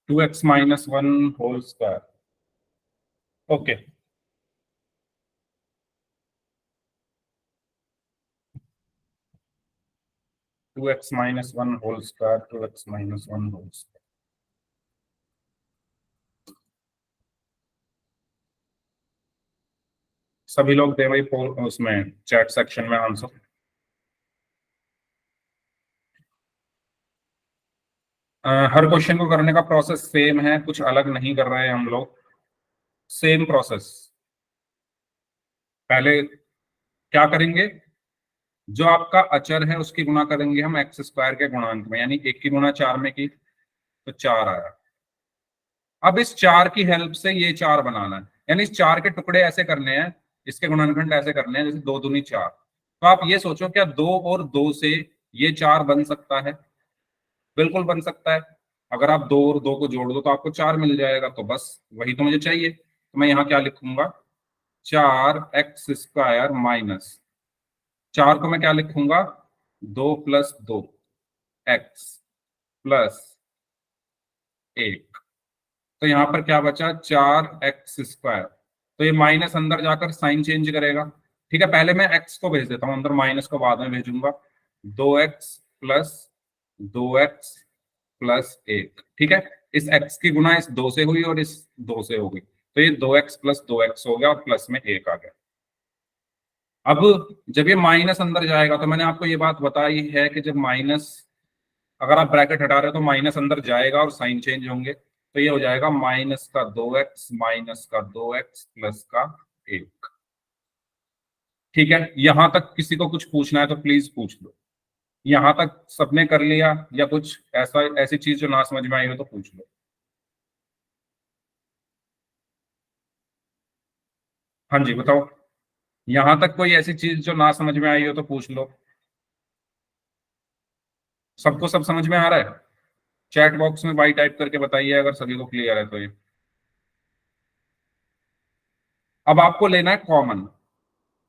Two x minus one whole square. Okay, 2x-1 whole square, 2x-1 whole square. सभी लोग दे भाई उसमें चैट सेक्शन में आंसर। हर क्वेश्चन को करने का प्रोसेस सेम है, कुछ अलग नहीं कर रहे हैं हम लोग, सेम प्रोसेस। पहले क्या करेंगे, जो आपका अचर है उसकी गुणा करेंगे हम x² के गुणांक में, यानी 1 की गुणा 4 में की तो 4 आया। अब इस 4 की हेल्प से ये 4 बनाना है, यानी इस 4 के टुकड़े ऐसे करने हैं, इसके गुणनखंड ऐसे करने हैं जैसे 2 दूनी 4। तो आप ये सोचो क्या 2 और 2 से ये 4 बन सकता है, बिल्कुल बन सकता है। अगर आप 2 और 2 को जोड़ दो तो आपको 4 मिल जाएगा, तो बस वही तो मुझे चाहिए। तो मैं यहाँ क्या लिखूंगा, 4x² माइनस 4 को मैं क्या लिखूंगा, 2 + 2 x प्लस 1। तो यहाँ पर क्या बचा, 4x²। तो ये माइनस अंदर जाकर साइन चेंज करेगा। ठीक है, पहले मैं x को भेज देता हूँ अंदर, माइनस को बाद में भेजूंगा। 2x plus 2x plus 1। ठीक है, इस x की गुना इस 2 से हुई और इस 2 से हो गई, तो ये 2x प्लस 2x हो गया और प्लस में 1 आ गया। अब जब ये माइनस अंदर जाएगा, तो मैंने आपको ये बात बताई है कि जब माइनस, अगर आप ब्रैकेट हटा रहे हो तो माइनस अंदर जाएगा और साइन चेंज होंगे, तो ये हो जाएगा -2x माइनस का 2x प्लस का 1। ठीक है, यहां तक किसी को कुछ पूछना है तो प्लीज पूछ लो। यहां तक सबने कर लिया, या कुछ ऐसा ऐसी चीज जो ना समझ में आई हो तो पूछ लो। हाँ जी बताओ, यहां तक कोई ऐसी चीज जो ना समझ में आई हो तो पूछ लो। सबको सब समझ में आ रहा है? चैट बॉक्स में बाई टाइप करके बताइए अगर सभी को क्लियर है तो। ये अब आपको लेना है कॉमन।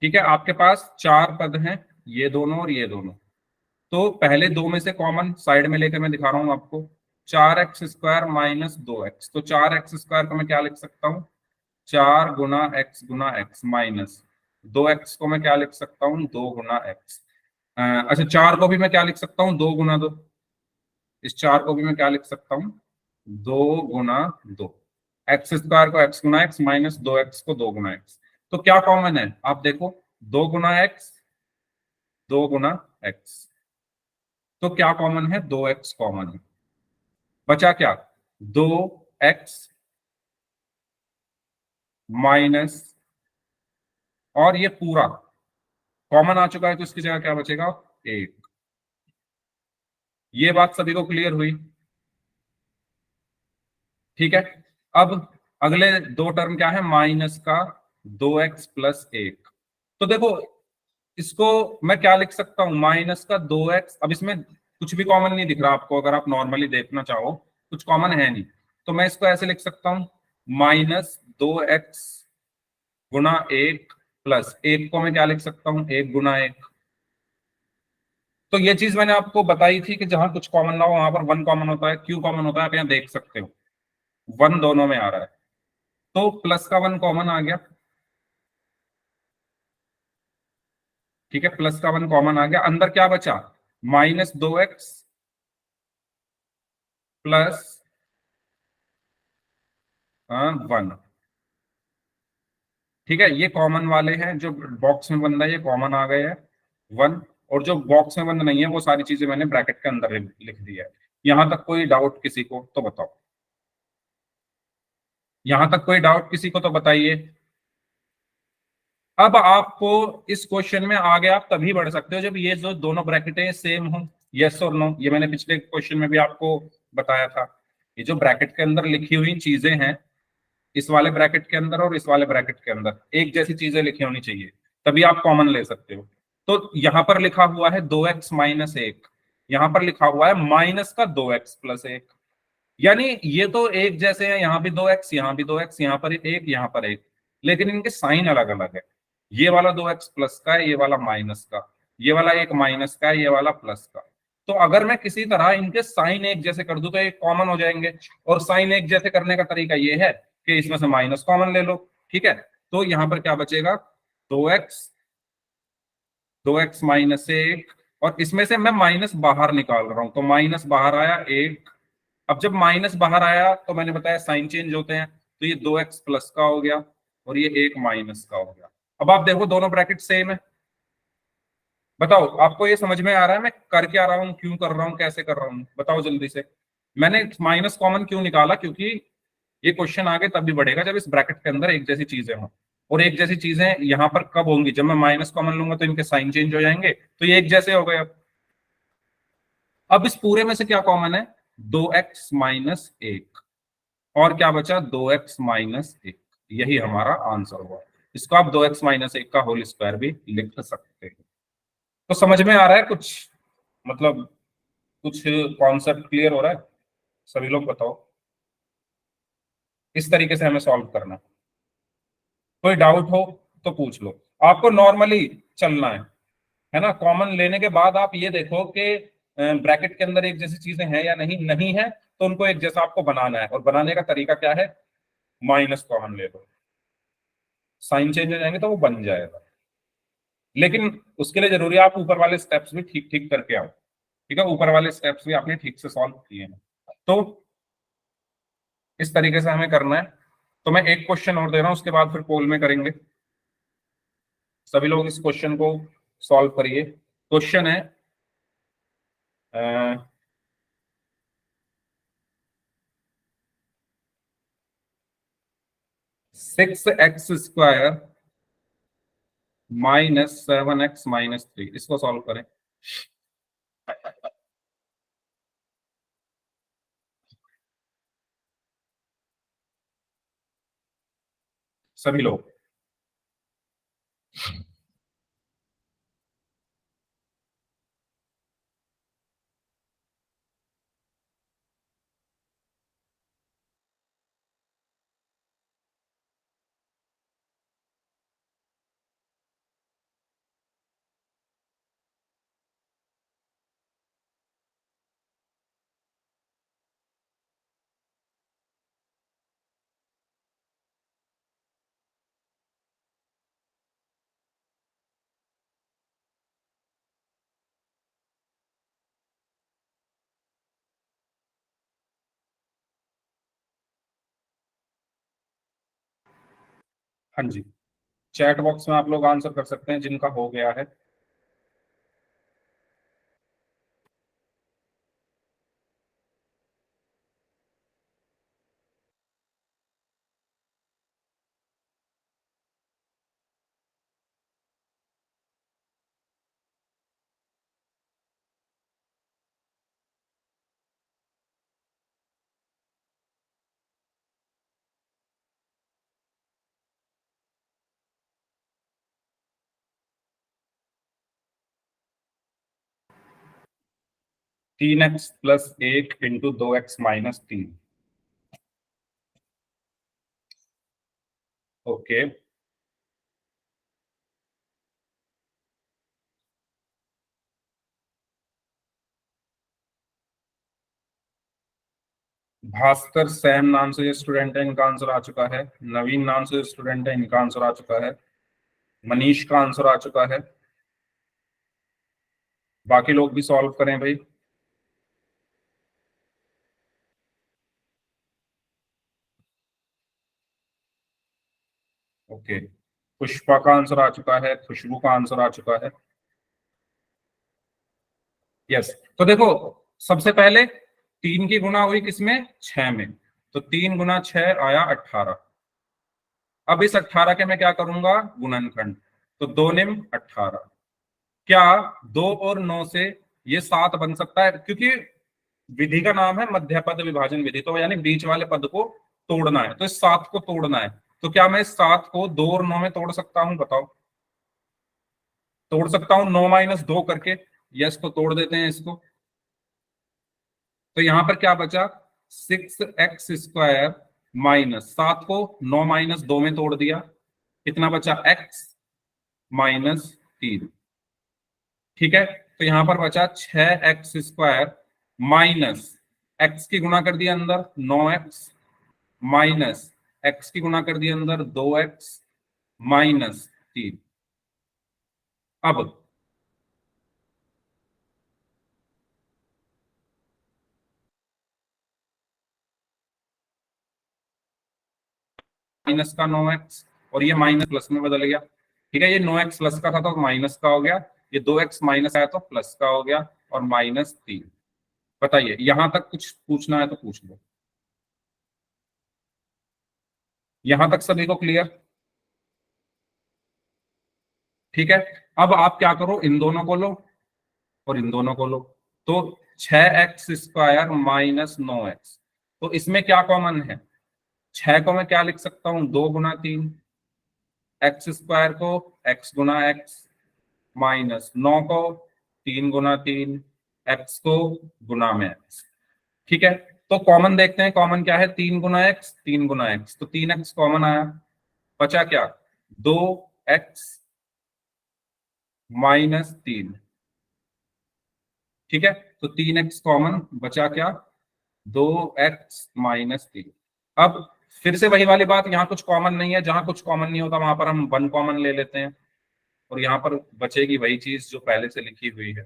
ठीक है, आपके पास 4 पद हैं, ये दोनों और ये दोनों। तो पहले 2 में से कॉमन साइड में लेकर मैं दिखा रहा हूं आपको। 4x² माइनस 2x, तो 4x² को मैं क्या लिख सकता हूँ, 4 गुना x गुना x माइनस 2x को मैं क्या लिख सकता हूँ, 2 गुना x। अच्छा, 4 को भी मैं क्या लिख सकता हूँ, 2 गुना 2। इस 4 को भी मैं क्या लिख सकता हूँ, 2 गुना 2। x² को x गुना x माइनस 2x को 2 गुना x। तो क्या कॉमन है आप देखो, 2 गुना x, 2 गुना x। तो क्या कॉमन है, 2x कॉमन है। बचा क्या, 2x माइनस, और ये पूरा कॉमन आ चुका है तो इसकी जगह क्या बचेगा, 1। ये बात सभी को क्लियर हुई? ठीक है, अब अगले 2 टर्म क्या है, माइनस का 2x प्लस 1। तो देखो, इसको मैं क्या लिख सकता हूं, माइनस का 2x। अब इसमें कुछ भी कॉमन नहीं दिख रहा आपको, अगर आप नॉर्मली देखना चाहो कुछ कॉमन है नहीं, तो मैं इसको ऐसे लिख सकता हूं, -2x गुना 1 प्लस 1 को मैं क्या लिख सकता हूं, 1 गुना 1। तो ये चीज मैंने आपको बताई थी कि जहां कुछ कॉमन ना हो वहां पर 1 कॉमन होता है। क्यों कॉमन होता है आप यहाँ देख सकते हो, 1 दोनों में आ रहा है, तो प्लस का 1 कॉमन आ गया। ठीक है, प्लस का 1 कॉमन आ गया, अंदर क्या बचा, -2x प्लस 1। ठीक है, ये कॉमन वाले हैं, जो बॉक्स में बंद है ये कॉमन आ गए हैं 1। और जो बॉक्स में बंद नहीं है वो सारी चीजें मैंने ब्रैकेट के अंदर लिख दी है। यहां तक कोई डाउट किसी को तो बताओ, यहां तक कोई डाउट किसी को तो बताइए। अब आपको इस क्वेश्चन में आगे आप तभी बढ़ सकते हो जब ये जो दोनों ब्रैकेटें सेम हो, यस और नो। ये मैंने पिछले क्वेश्चन में भी आपको बताया था, ये जो ब्रैकेट के अंदर लिखी हुई चीजें हैं, इस वाले ब्रैकेट के अंदर और इस वाले ब्रैकेट के अंदर एक जैसी चीजें लिखी होनी चाहिए, तभी आप कॉमन ले सकते हो। तो यहां पर लिखा हुआ है 2x माइनस 1, यहां पर लिखा हुआ है माइनस का 2x प्लस 1, यानी ये तो एक जैसे हैं, यहाँ भी 2x, यहाँ भी 2x, यहाँ पर 1, यहाँ पर 1, लेकिन इनके साइन अलग अलग है। ये वाला 2x प्लस का है, ये वाला माइनस का। ये वाला एक माइनस का है, ये वाला प्लस का। तो अगर मैं किसी तरह इनके साइन एक जैसे कर दूं तो ये कॉमन हो जाएंगे। और साइन एक जैसे करने का तरीका ये है कि इसमें से माइनस कॉमन ले लो। ठीक है, तो यहां पर क्या बचेगा, 2x, 2x माइनस 1, और इसमें से मैं माइनस बाहर निकाल रहा हूं, तो माइनस बाहर आया 1। अब जब माइनस बाहर आया तो मैंने बताया साइन चेंज होते हैं, तो ये 2x प्लस का हो गया और ये 1 माइनस का हो गया। अब आप देखो दोनों ब्रैकेट सेम है। बताओ आपको ये समझ में आ रहा है मैं कर क्या रहा हूँ, क्यों कर रहा हूँ, कैसे कर रहा हूँ, बताओ जल्दी से। मैंने माइनस कॉमन क्यों निकाला, क्योंकि ये क्वेश्चन आगे तब भी बढ़ेगा जब इस ब्रैकेट के अंदर एक जैसी चीजें हों। और एक जैसी चीजें यहां पर कब होंगी, जब मैं माइनस कॉमन लूंगा तो इनके साइन चेंज हो जाएंगे, तो ये एक जैसे हो गए। अब इस पूरे में से क्या कॉमन है, 2x माइनस 1, और क्या बचा, 2x माइनस 1। यही हमारा आंसर हुआ। इसको आप 2x माइनस 1 का होल स्क्वायर भी लिख सकते हैं। तो समझ में आ रहा है कुछ? मतलब कुछ कॉन्सेप्ट क्लियर हो रहा है? सभी लोग बताओ। इस तरीके से हमें सॉल्व करना है। कोई डाउट हो तो पूछ लो। आपको नॉर्मली चलना है ना। कॉमन लेने के बाद आप ये देखो कि ब्रैकेट के अंदर एक जैसी चीजें हैं या नहीं, नहीं है तो उनको एक जैसा आपको बनाना है। और बनाने का तरीका क्या है? माइनस कॉमन ले लो, साइन चेंज हो जाएंगे तो वो बन जाएगा। लेकिन उसके लिए जरूरी है आप ऊपर वाले स्टेप्स भी ठीक ठीक करके आओ। ठीक है, ऊपर वाले स्टेप्स भी आपने ठीक से सॉल्व किए हैं। तो इस तरीके से हमें करना है। तो मैं एक क्वेश्चन और दे रहा हूं, उसके बाद फिर पोल में करेंगे। सभी लोग इस क्वेश्चन को सॉल्व करिए। क्वेश्चन है 6x² -7x - 3, इसको सॉल्व करें। सभी लोग हाँ जी, चैट बॉक्स में आप लोग आंसर कर सकते हैं जिनका हो गया है। तीन एक्स प्लस एक into 2x - 3। Okay, Bhaskar Sam नाम से स्टूडेंट है, इनका आंसर आ चुका है। नवीन नाम से स्टूडेंट है, इनका आंसर आ चुका है। मनीष का आंसर आ चुका है। बाकी लोग भी सॉल्व करें भाई। ओके, पुष्पा का आंसर आ चुका है, खुशबू का आंसर आ चुका है। यस, तो देखो सबसे पहले 3 की गुना हुई किसमें? 6 में। तो 3 × 6 आया 18। अब इस 18 के मैं क्या करूंगा? गुणनखंड। तो 2 × 9 = 18। क्या 2 और 9 से ये 7 बन सकता है? क्योंकि विधि का नाम है मध्य पद विभाजन विधि, तो यानी बीच वाले पद को तोड़ना है। तो इस 7 को तोड़ना है। तो क्या मैं इस 7 को 2 और 9 में तोड़ सकता हूं? बताओ। तोड़ सकता हूं 9 - 2 करके। यस, तो तोड़ देते हैं इसको। तो यहां पर क्या बचा? 6x² -7 को 9 - 2 में तोड़ दिया। कितना बचा? x - 3। ठीक है, तो यहां पर बचा 6x² माइनस एक्स की गुणा कर दिया अंदर 9x माइनस एक्स की गुणा कर दिया अंदर 2x - 3। अब माइनस का 9x और ये माइनस प्लस में बदल गया। ठीक है, ये 9x प्लस का था तो माइनस का हो गया। ये 2x माइनस आया तो प्लस का हो गया। और -3। बताइए, यहां तक कुछ पूछना है तो पूछ लो। यहां तक सभी को क्लियर? ठीक है, अब आप क्या करो, इन दोनों को लो और इन दोनों को लो। तो 6x² -9x, तो इसमें क्या कॉमन है? 6 को मैं क्या लिख सकता हूं? 2 × 3। x² को x × x माइनस 9 को 3 × 3 x को गुना में x। ठीक है, तो कॉमन देखते हैं, कॉमन क्या है, 3 गुना x, 3 गुना x, तो 3x कॉमन आया, बचा क्या, 2x माइनस 3। ठीक है, तो 3x कॉमन, बचा क्या, 2x-3। अब फिर से वही वाली बात, यहाँ कुछ कॉमन नहीं है, जहां कुछ कॉमन नहीं होता वहां पर हम 1 कॉमन ले लेते हैं, और यहाँ पर बचेगी वही चीज जो पहले से लिखी हुई है।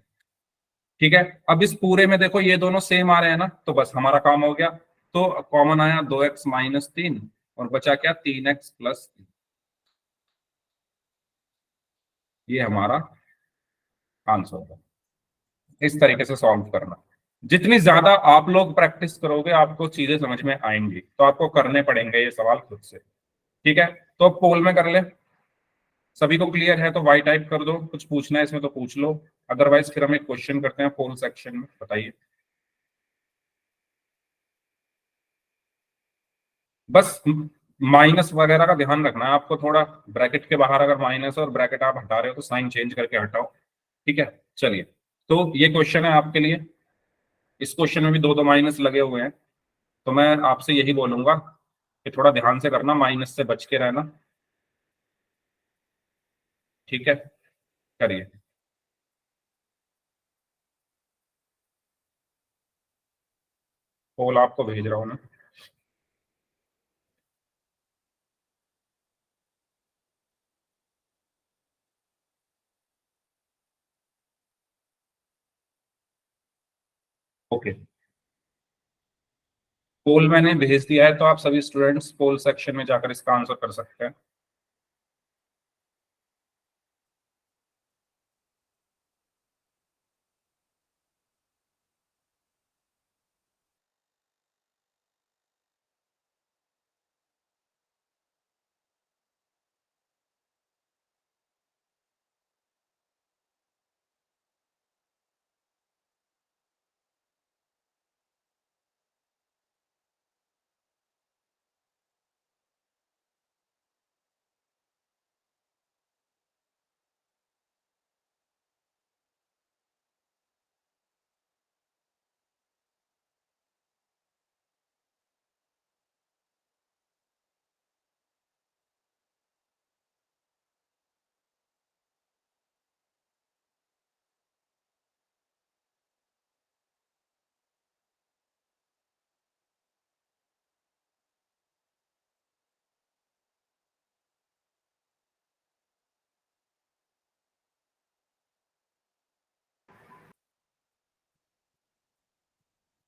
ठीक है, अब इस पूरे में देखो ये दोनों सेम आ रहे हैं ना, तो बस हमारा काम हो गया। तो कॉमन आया 2x-3, और बचा क्या, 3x+3। ये हमारा आंसर है। इस तरीके से सॉल्व करना। जितनी ज्यादा आप लोग प्रैक्टिस करोगे आपको चीजें समझ में आएंगी, तो आपको करने पड़ेंगे ये सवाल खुद से। ठीक है, तो पोल में कर ले, सभी को क्लियर है तो वाई टाइप कर दो, कुछ पूछना है इसमें तो पूछ लो, अदरवाइज फिर हम एक क्वेश्चन करते हैं पोल सेक्शन में। बताइए, बस माइनस वगैरह का ध्यान रखना है आपको थोड़ा, ब्रैकेट के बाहर अगर माइनस और ब्रैकेट आप हटा रहे हो तो साइन चेंज करके हटाओ। ठीक है, चलिए, तो ये क्वेश्चन है आपके लिए। इस क्वेश्चन में भी दो दो माइनस लगे हुए हैं, तो मैं आपसे यही बोलूंगा कि थोड़ा ध्यान से करना, माइनस से बच के रहना। ठीक है, करिए। पोल आपको भेज रहा हूं मैं। ओके, पोल मैंने भेज दिया है, तो आप सभी स्टूडेंट्स पोल सेक्शन में जाकर इसका आंसर कर सकते हैं।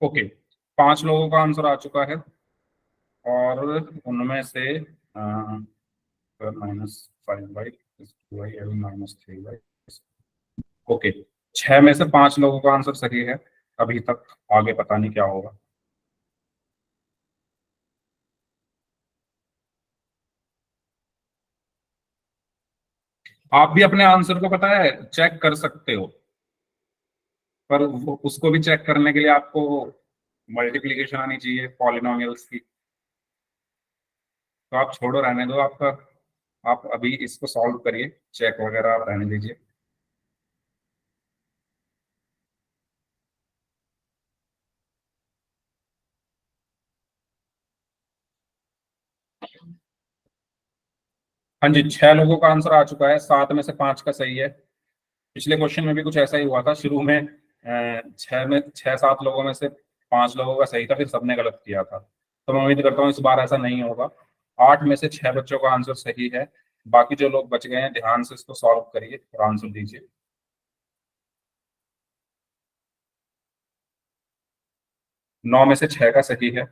ओके, 5 लोगों का आंसर आ चुका है, और उनमें से -5y -3y। ओके, 6 में से 5 लोगों का आंसर सही है अभी तक, आगे पता नहीं क्या होगा। आप भी अपने आंसर को पता है चेक कर सकते हो, पर उसको भी चेक करने के लिए आपको मल्टीप्लिकेशन आनी चाहिए पॉलिनोमियल्स की। तो आप छोड़ो, रहने दो आपका, आप अभी इसको सॉल्व करिए, चेक वगैरह आप रहने दीजिए। 6 लोगों का आंसर आ चुका है, 7 में से 5 का सही है। पिछले क्वेश्चन में भी कुछ ऐसा ही हुआ था, शुरू में 6-7 लोगों में से 5 लोगों का सही था, फिर सबने गलत किया था। तो मैं उम्मीद करता हूँ इस बार ऐसा नहीं होगा। 8 में से 6 बच्चों का आंसर सही है, बाकी जो लोग बच गए हैं ध्यान से इसको सॉल्व करिए और आंसर दीजिए। 9 में से 6 का सही है।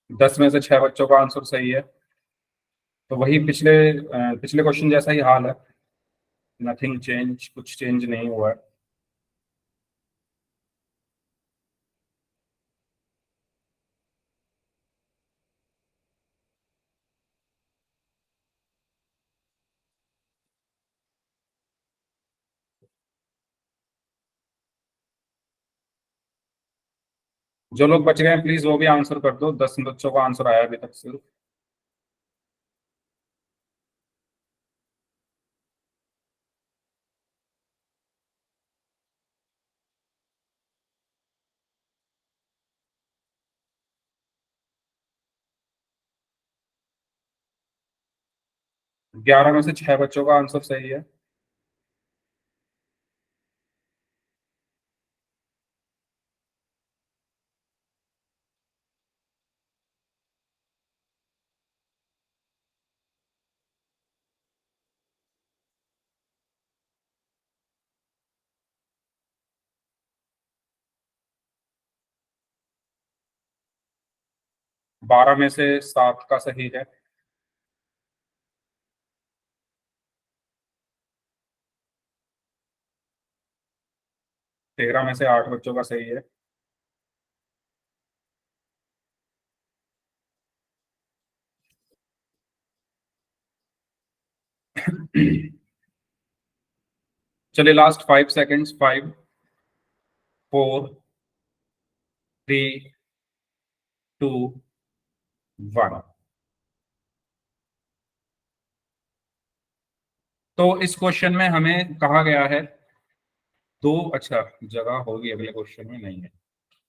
10 में से 6 बच्चों का आंसर सही है। तो वही पिछले क्वेश्चन जैसा ही हाल है, नथिंग चेंज, कुछ चेंज नहीं हुआ है। जो लोग बच गए हैं प्लीज वो भी आंसर कर दो, 10 बच्चों का आंसर आया अभी तक सिर्फ। ग्यारह में से 6 बच्चों का आंसर सही है। बारह में से 7 का सही है। तेरह में से 8 बच्चों का सही है। चलिए लास्ट 5 सेकेंड्स, 5, 4, 3, 2, 1। तो इस क्वेश्चन में हमें कहा गया है दो, अच्छा जगह होगी अगले क्वेश्चन में, नहीं है।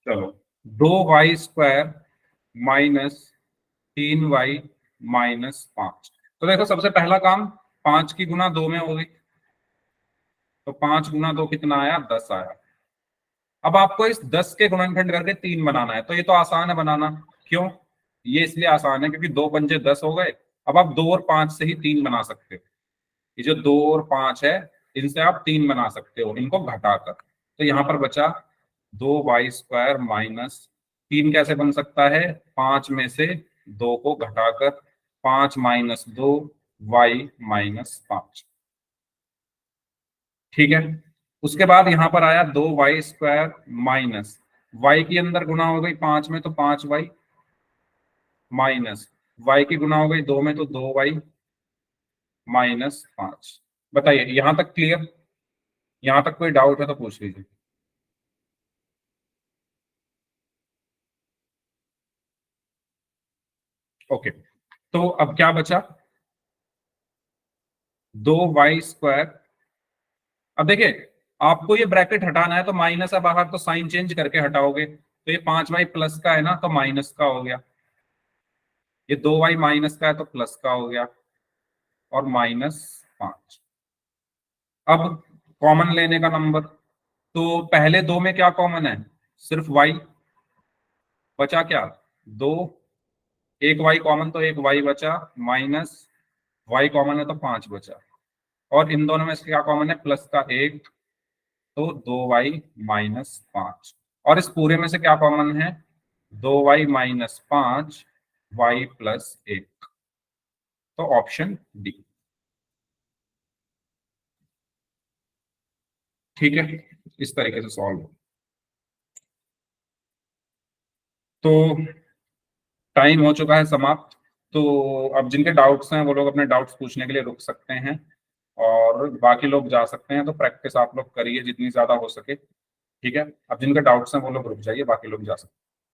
चलो, 2y² माइनस 3y माइनस 5। तो देखो सबसे पहला काम, 5 की गुना 2 में हो गई, तो 5 गुना 2 कितना आया, 10 आया। अब आपको इस 10 के गुणनखंड करके 3 बनाना है, तो ये तो आसान है बनाना। क्यों? ये इसलिए आसान है क्योंकि 2 पंजे 10 हो गए। अब आप 2 और 5 से ही 3 बना सकते हो। ये जो 2 और 5 है, इनसे आप 3 बना सकते हो इनको घटाकर। तो यहां पर बचा 2y² माइनस 3। कैसे बन सकता है? 5 में से 2 को घटाकर, 5 माइनस 2 y माइनस 5। ठीक है। उसके बाद यहां पर आया 2y² माइनस y की अंदर गुना हो गई 5 में, तो 5y माइनस y की गुना हो गई 2 में, तो 2y माइनस 5। बताइए यहां तक क्लियर? यहां तक कोई डाउट है तो पूछ लीजिए। ओके, तो अब क्या बचा? 2y²। अब देखिए, आपको ये ब्रैकेट हटाना है तो माइनस है बाहर, तो साइन चेंज करके हटाओगे, तो ये 5y प्लस का है ना, तो माइनस का हो गया। ये 2y माइनस का है तो प्लस का हो गया, और माइनस 5। अब कॉमन लेने का नंबर, तो पहले दो में क्या कॉमन है? सिर्फ y। बचा क्या? 2। एक y कॉमन, तो एक y बचा, माइनस y कॉमन है तो 5 बचा। और इन दोनों में से क्या कॉमन है? प्लस का 1, तो 2y माइनस 5। और इस पूरे में से क्या कॉमन है? 2y minus 5, y plus 1। तो ऑप्शन डी। ठीक है, इस तरीके से सॉल्व। तो टाइम हो चुका है समाप्त। तो अब जिनके डाउट्स हैं वो लोग अपने डाउट्स पूछने के लिए रुक सकते हैं, और बाकी लोग जा सकते हैं। तो प्रैक्टिस आप लोग करिए जितनी ज्यादा हो सके। ठीक है, अब जिनके डाउट्स हैं वो लोग रुक जाइए, बाकी लोग जा सकते हैं।